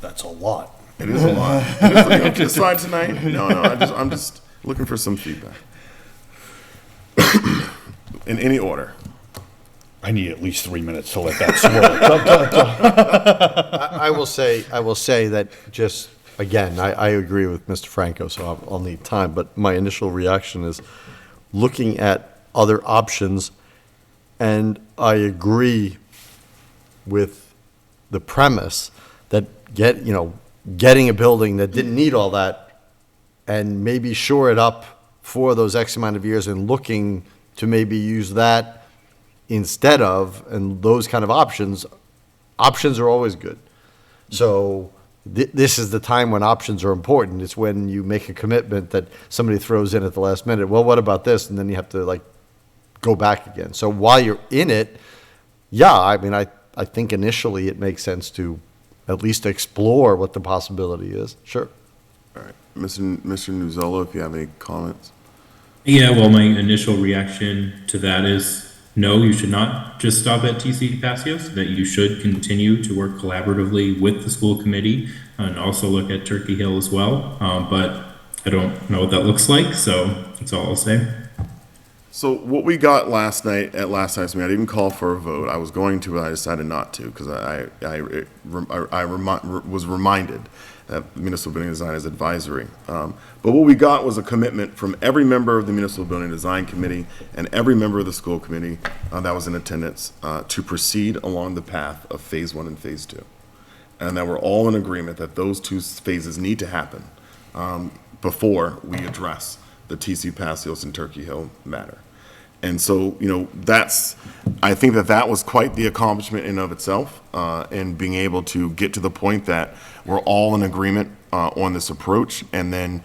[SPEAKER 6] That's a lot.
[SPEAKER 1] It is a lot. It is, decide tonight? No, I'm just looking for some feedback. In any order.
[SPEAKER 6] I need at least 3 minutes to let that swirl.
[SPEAKER 3] I will say that just, again, I agree with Mr. Franco, so I'll need time, but my initial reaction is looking at other options, and I agree with the premise that getting a building that didn't need all that and maybe shore it up for those X amount of years and looking to maybe use that instead of, and those kind of options are always good. So this is the time when options are important. It's when you make a commitment that somebody throws in at the last minute, well, what about this? And then you have to go back again. So while you're in it, yeah, I think initially it makes sense to at least explore what the possibility is. Sure.
[SPEAKER 1] All right. Mr. Nuzolo, if you have any comments.
[SPEAKER 4] Yeah, well, my initial reaction to that is no, you should not just stop at TC Passios, that you should continue to work collaboratively with the school committee and also look at Turkey Hill as well. But I don't know what that looks like, so that's all I'll say.
[SPEAKER 1] So what we got last night at last night's meeting, I didn't call for a vote. I was going to, but I decided not to because I was reminded that municipal building design is advisory. But what we got was a commitment from every member of the municipal building design committee and every member of the school committee that was in attendance to proceed along the path of phase 1 and phase 2. And that we're all in agreement that those 2 phases need to happen before we address the TC Passios and Turkey Hill matter. And so, I think that was quite the accomplishment in and of itself, in being able to get to the point that we're all in agreement on this approach. And then,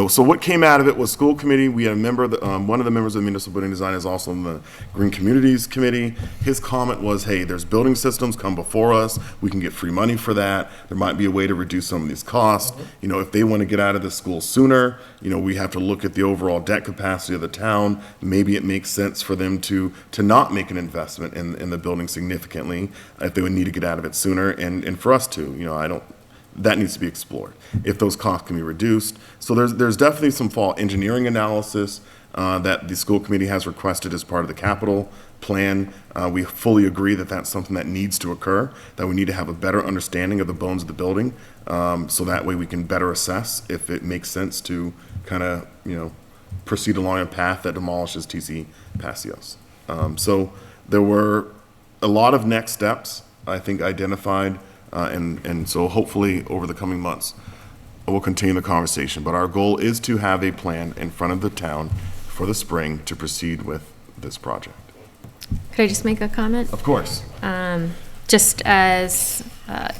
[SPEAKER 1] so what came out of it was school committee. We had a member, one of the members of the municipal building design is also in the Green Communities Committee. His comment was, hey, there's building systems come before us. We can get free money for that. There might be a way to reduce some of these costs. If they want to get out of the school sooner, we have to look at the overall debt capacity of the town. Maybe it makes sense for them to not make an investment in the building significantly if they would need to get out of it sooner. And for us to, that needs to be explored if those costs can be reduced. So there's definitely some fall engineering analysis that the school committee has requested as part of the capital plan. We fully agree that that's something that needs to occur, that we need to have a better understanding of the bones of the building, so that way we can better assess if it makes sense to kind of, proceed along a path that demolishes TC Passios. So there were a lot of next steps, I think, identified. And so hopefully over the coming months, we'll continue the conversation. But our goal is to have a plan in front of the town for the spring to proceed with this project.
[SPEAKER 2] Could I just make a comment?
[SPEAKER 1] Of course.
[SPEAKER 2] Just as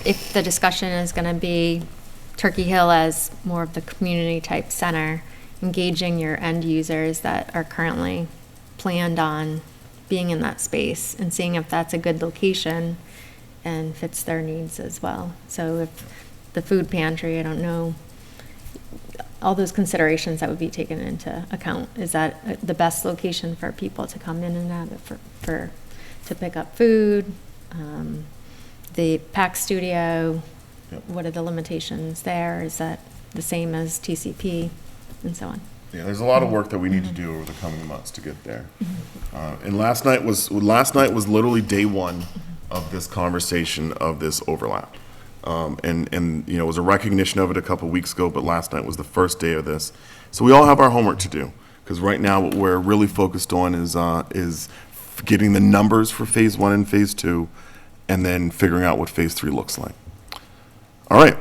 [SPEAKER 2] if the discussion is going to be Turkey Hill as more of the community type center, engaging your end users that are currently planned on being in that space and seeing if that's a good location and fits their needs as well. So if the food pantry, I don't know, all those considerations that would be taken into account. Is that the best location for people to come in and have it to pick up food? The PAC Studio,
[SPEAKER 1] Yep.
[SPEAKER 2] what are the limitations there? Is that the same as TCP and so on?
[SPEAKER 1] Yeah, there's a lot of work that we need to do over the coming months to get there. And last night was literally day one of this conversation of this overlap. And you know, it was a recognition of it a couple weeks ago, but last night was the first day of this. So we all have our homework to do, because right now what we're really focused on is getting the numbers for phase 1 and phase 2, and then figuring out what phase 3 looks like. All right.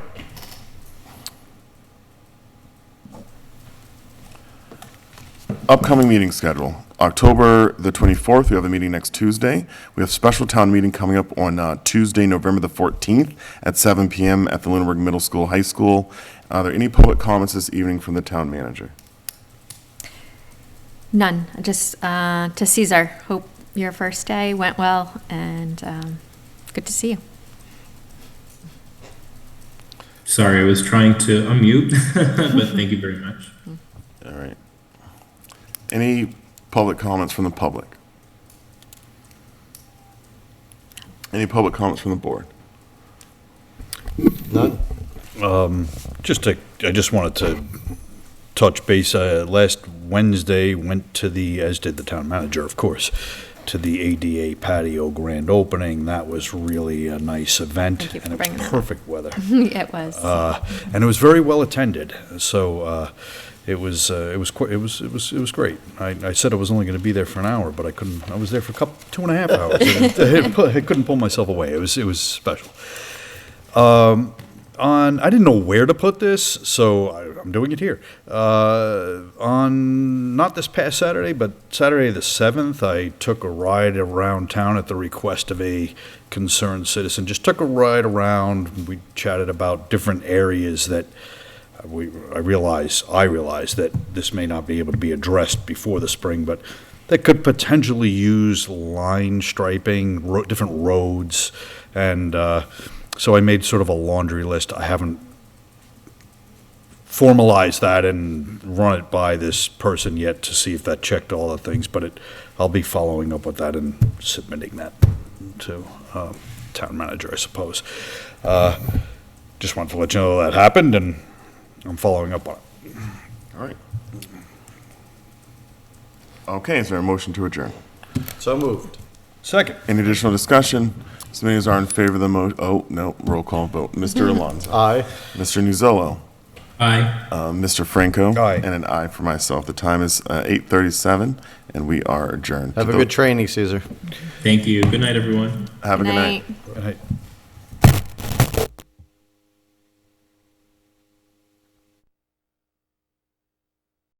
[SPEAKER 1] Upcoming meeting schedule. October the 24th, we have a meeting next Tuesday. We have special town meeting coming up on Tuesday, November the 14th at 7 p.m. at the Lunenburg Middle School, High School. Are there any public comments this evening from the town manager?
[SPEAKER 2] None, just to Caesar, hope your first day went well, and good to see you.
[SPEAKER 4] Sorry, I was trying to unmute, but thank you very much.
[SPEAKER 1] All right. Any public comments from the public? Any public comments from the board?
[SPEAKER 3] None?
[SPEAKER 6] I just wanted to touch base. Last Wednesday, went to as did the town manager, of course, to the ADA patio grand opening. That was really a nice event.
[SPEAKER 2] Thank you for
[SPEAKER 6] and it
[SPEAKER 2] bringing
[SPEAKER 6] was
[SPEAKER 2] that up.
[SPEAKER 6] perfect weather.
[SPEAKER 2] It was.
[SPEAKER 6] And it was very well attended. So it was great. I said I was only going to be there for an hour, but I couldn't. I was there for 2.5 hours. I couldn't pull myself away. It was special. I didn't know where to put this, so I'm doing it here. On not this past Saturday, but Saturday the 7th, I took a ride around town at the request of a concerned citizen. Just took a ride around. We chatted about different areas that I realize that this may not be able to be addressed before the spring, but that could potentially use line striping, different roads, and so I made sort of a laundry list. I haven't formalized that and run it by this person yet to see if that checked all the things, but I'll be following up with that and submitting that to town manager, I suppose. Just wanted to let you know that happened, and I'm following up on it.
[SPEAKER 1] All right. Okay, is there a motion to adjourn?
[SPEAKER 3] So moved.
[SPEAKER 6] Second.
[SPEAKER 1] Any additional discussion? As many as are in favor of the oh, no, roll call vote. Mr. Alonso.
[SPEAKER 3] Aye.
[SPEAKER 1] Mr. Nuzolo.
[SPEAKER 4] Aye.
[SPEAKER 1] Mr. Franco.
[SPEAKER 6] Aye.
[SPEAKER 1] And an aye for myself. The time is 8:37, and we are adjourned.
[SPEAKER 3] Have a good training, Caesar.
[SPEAKER 4] Thank you. Good night, everyone.
[SPEAKER 1] Have a good night.
[SPEAKER 6] Good night.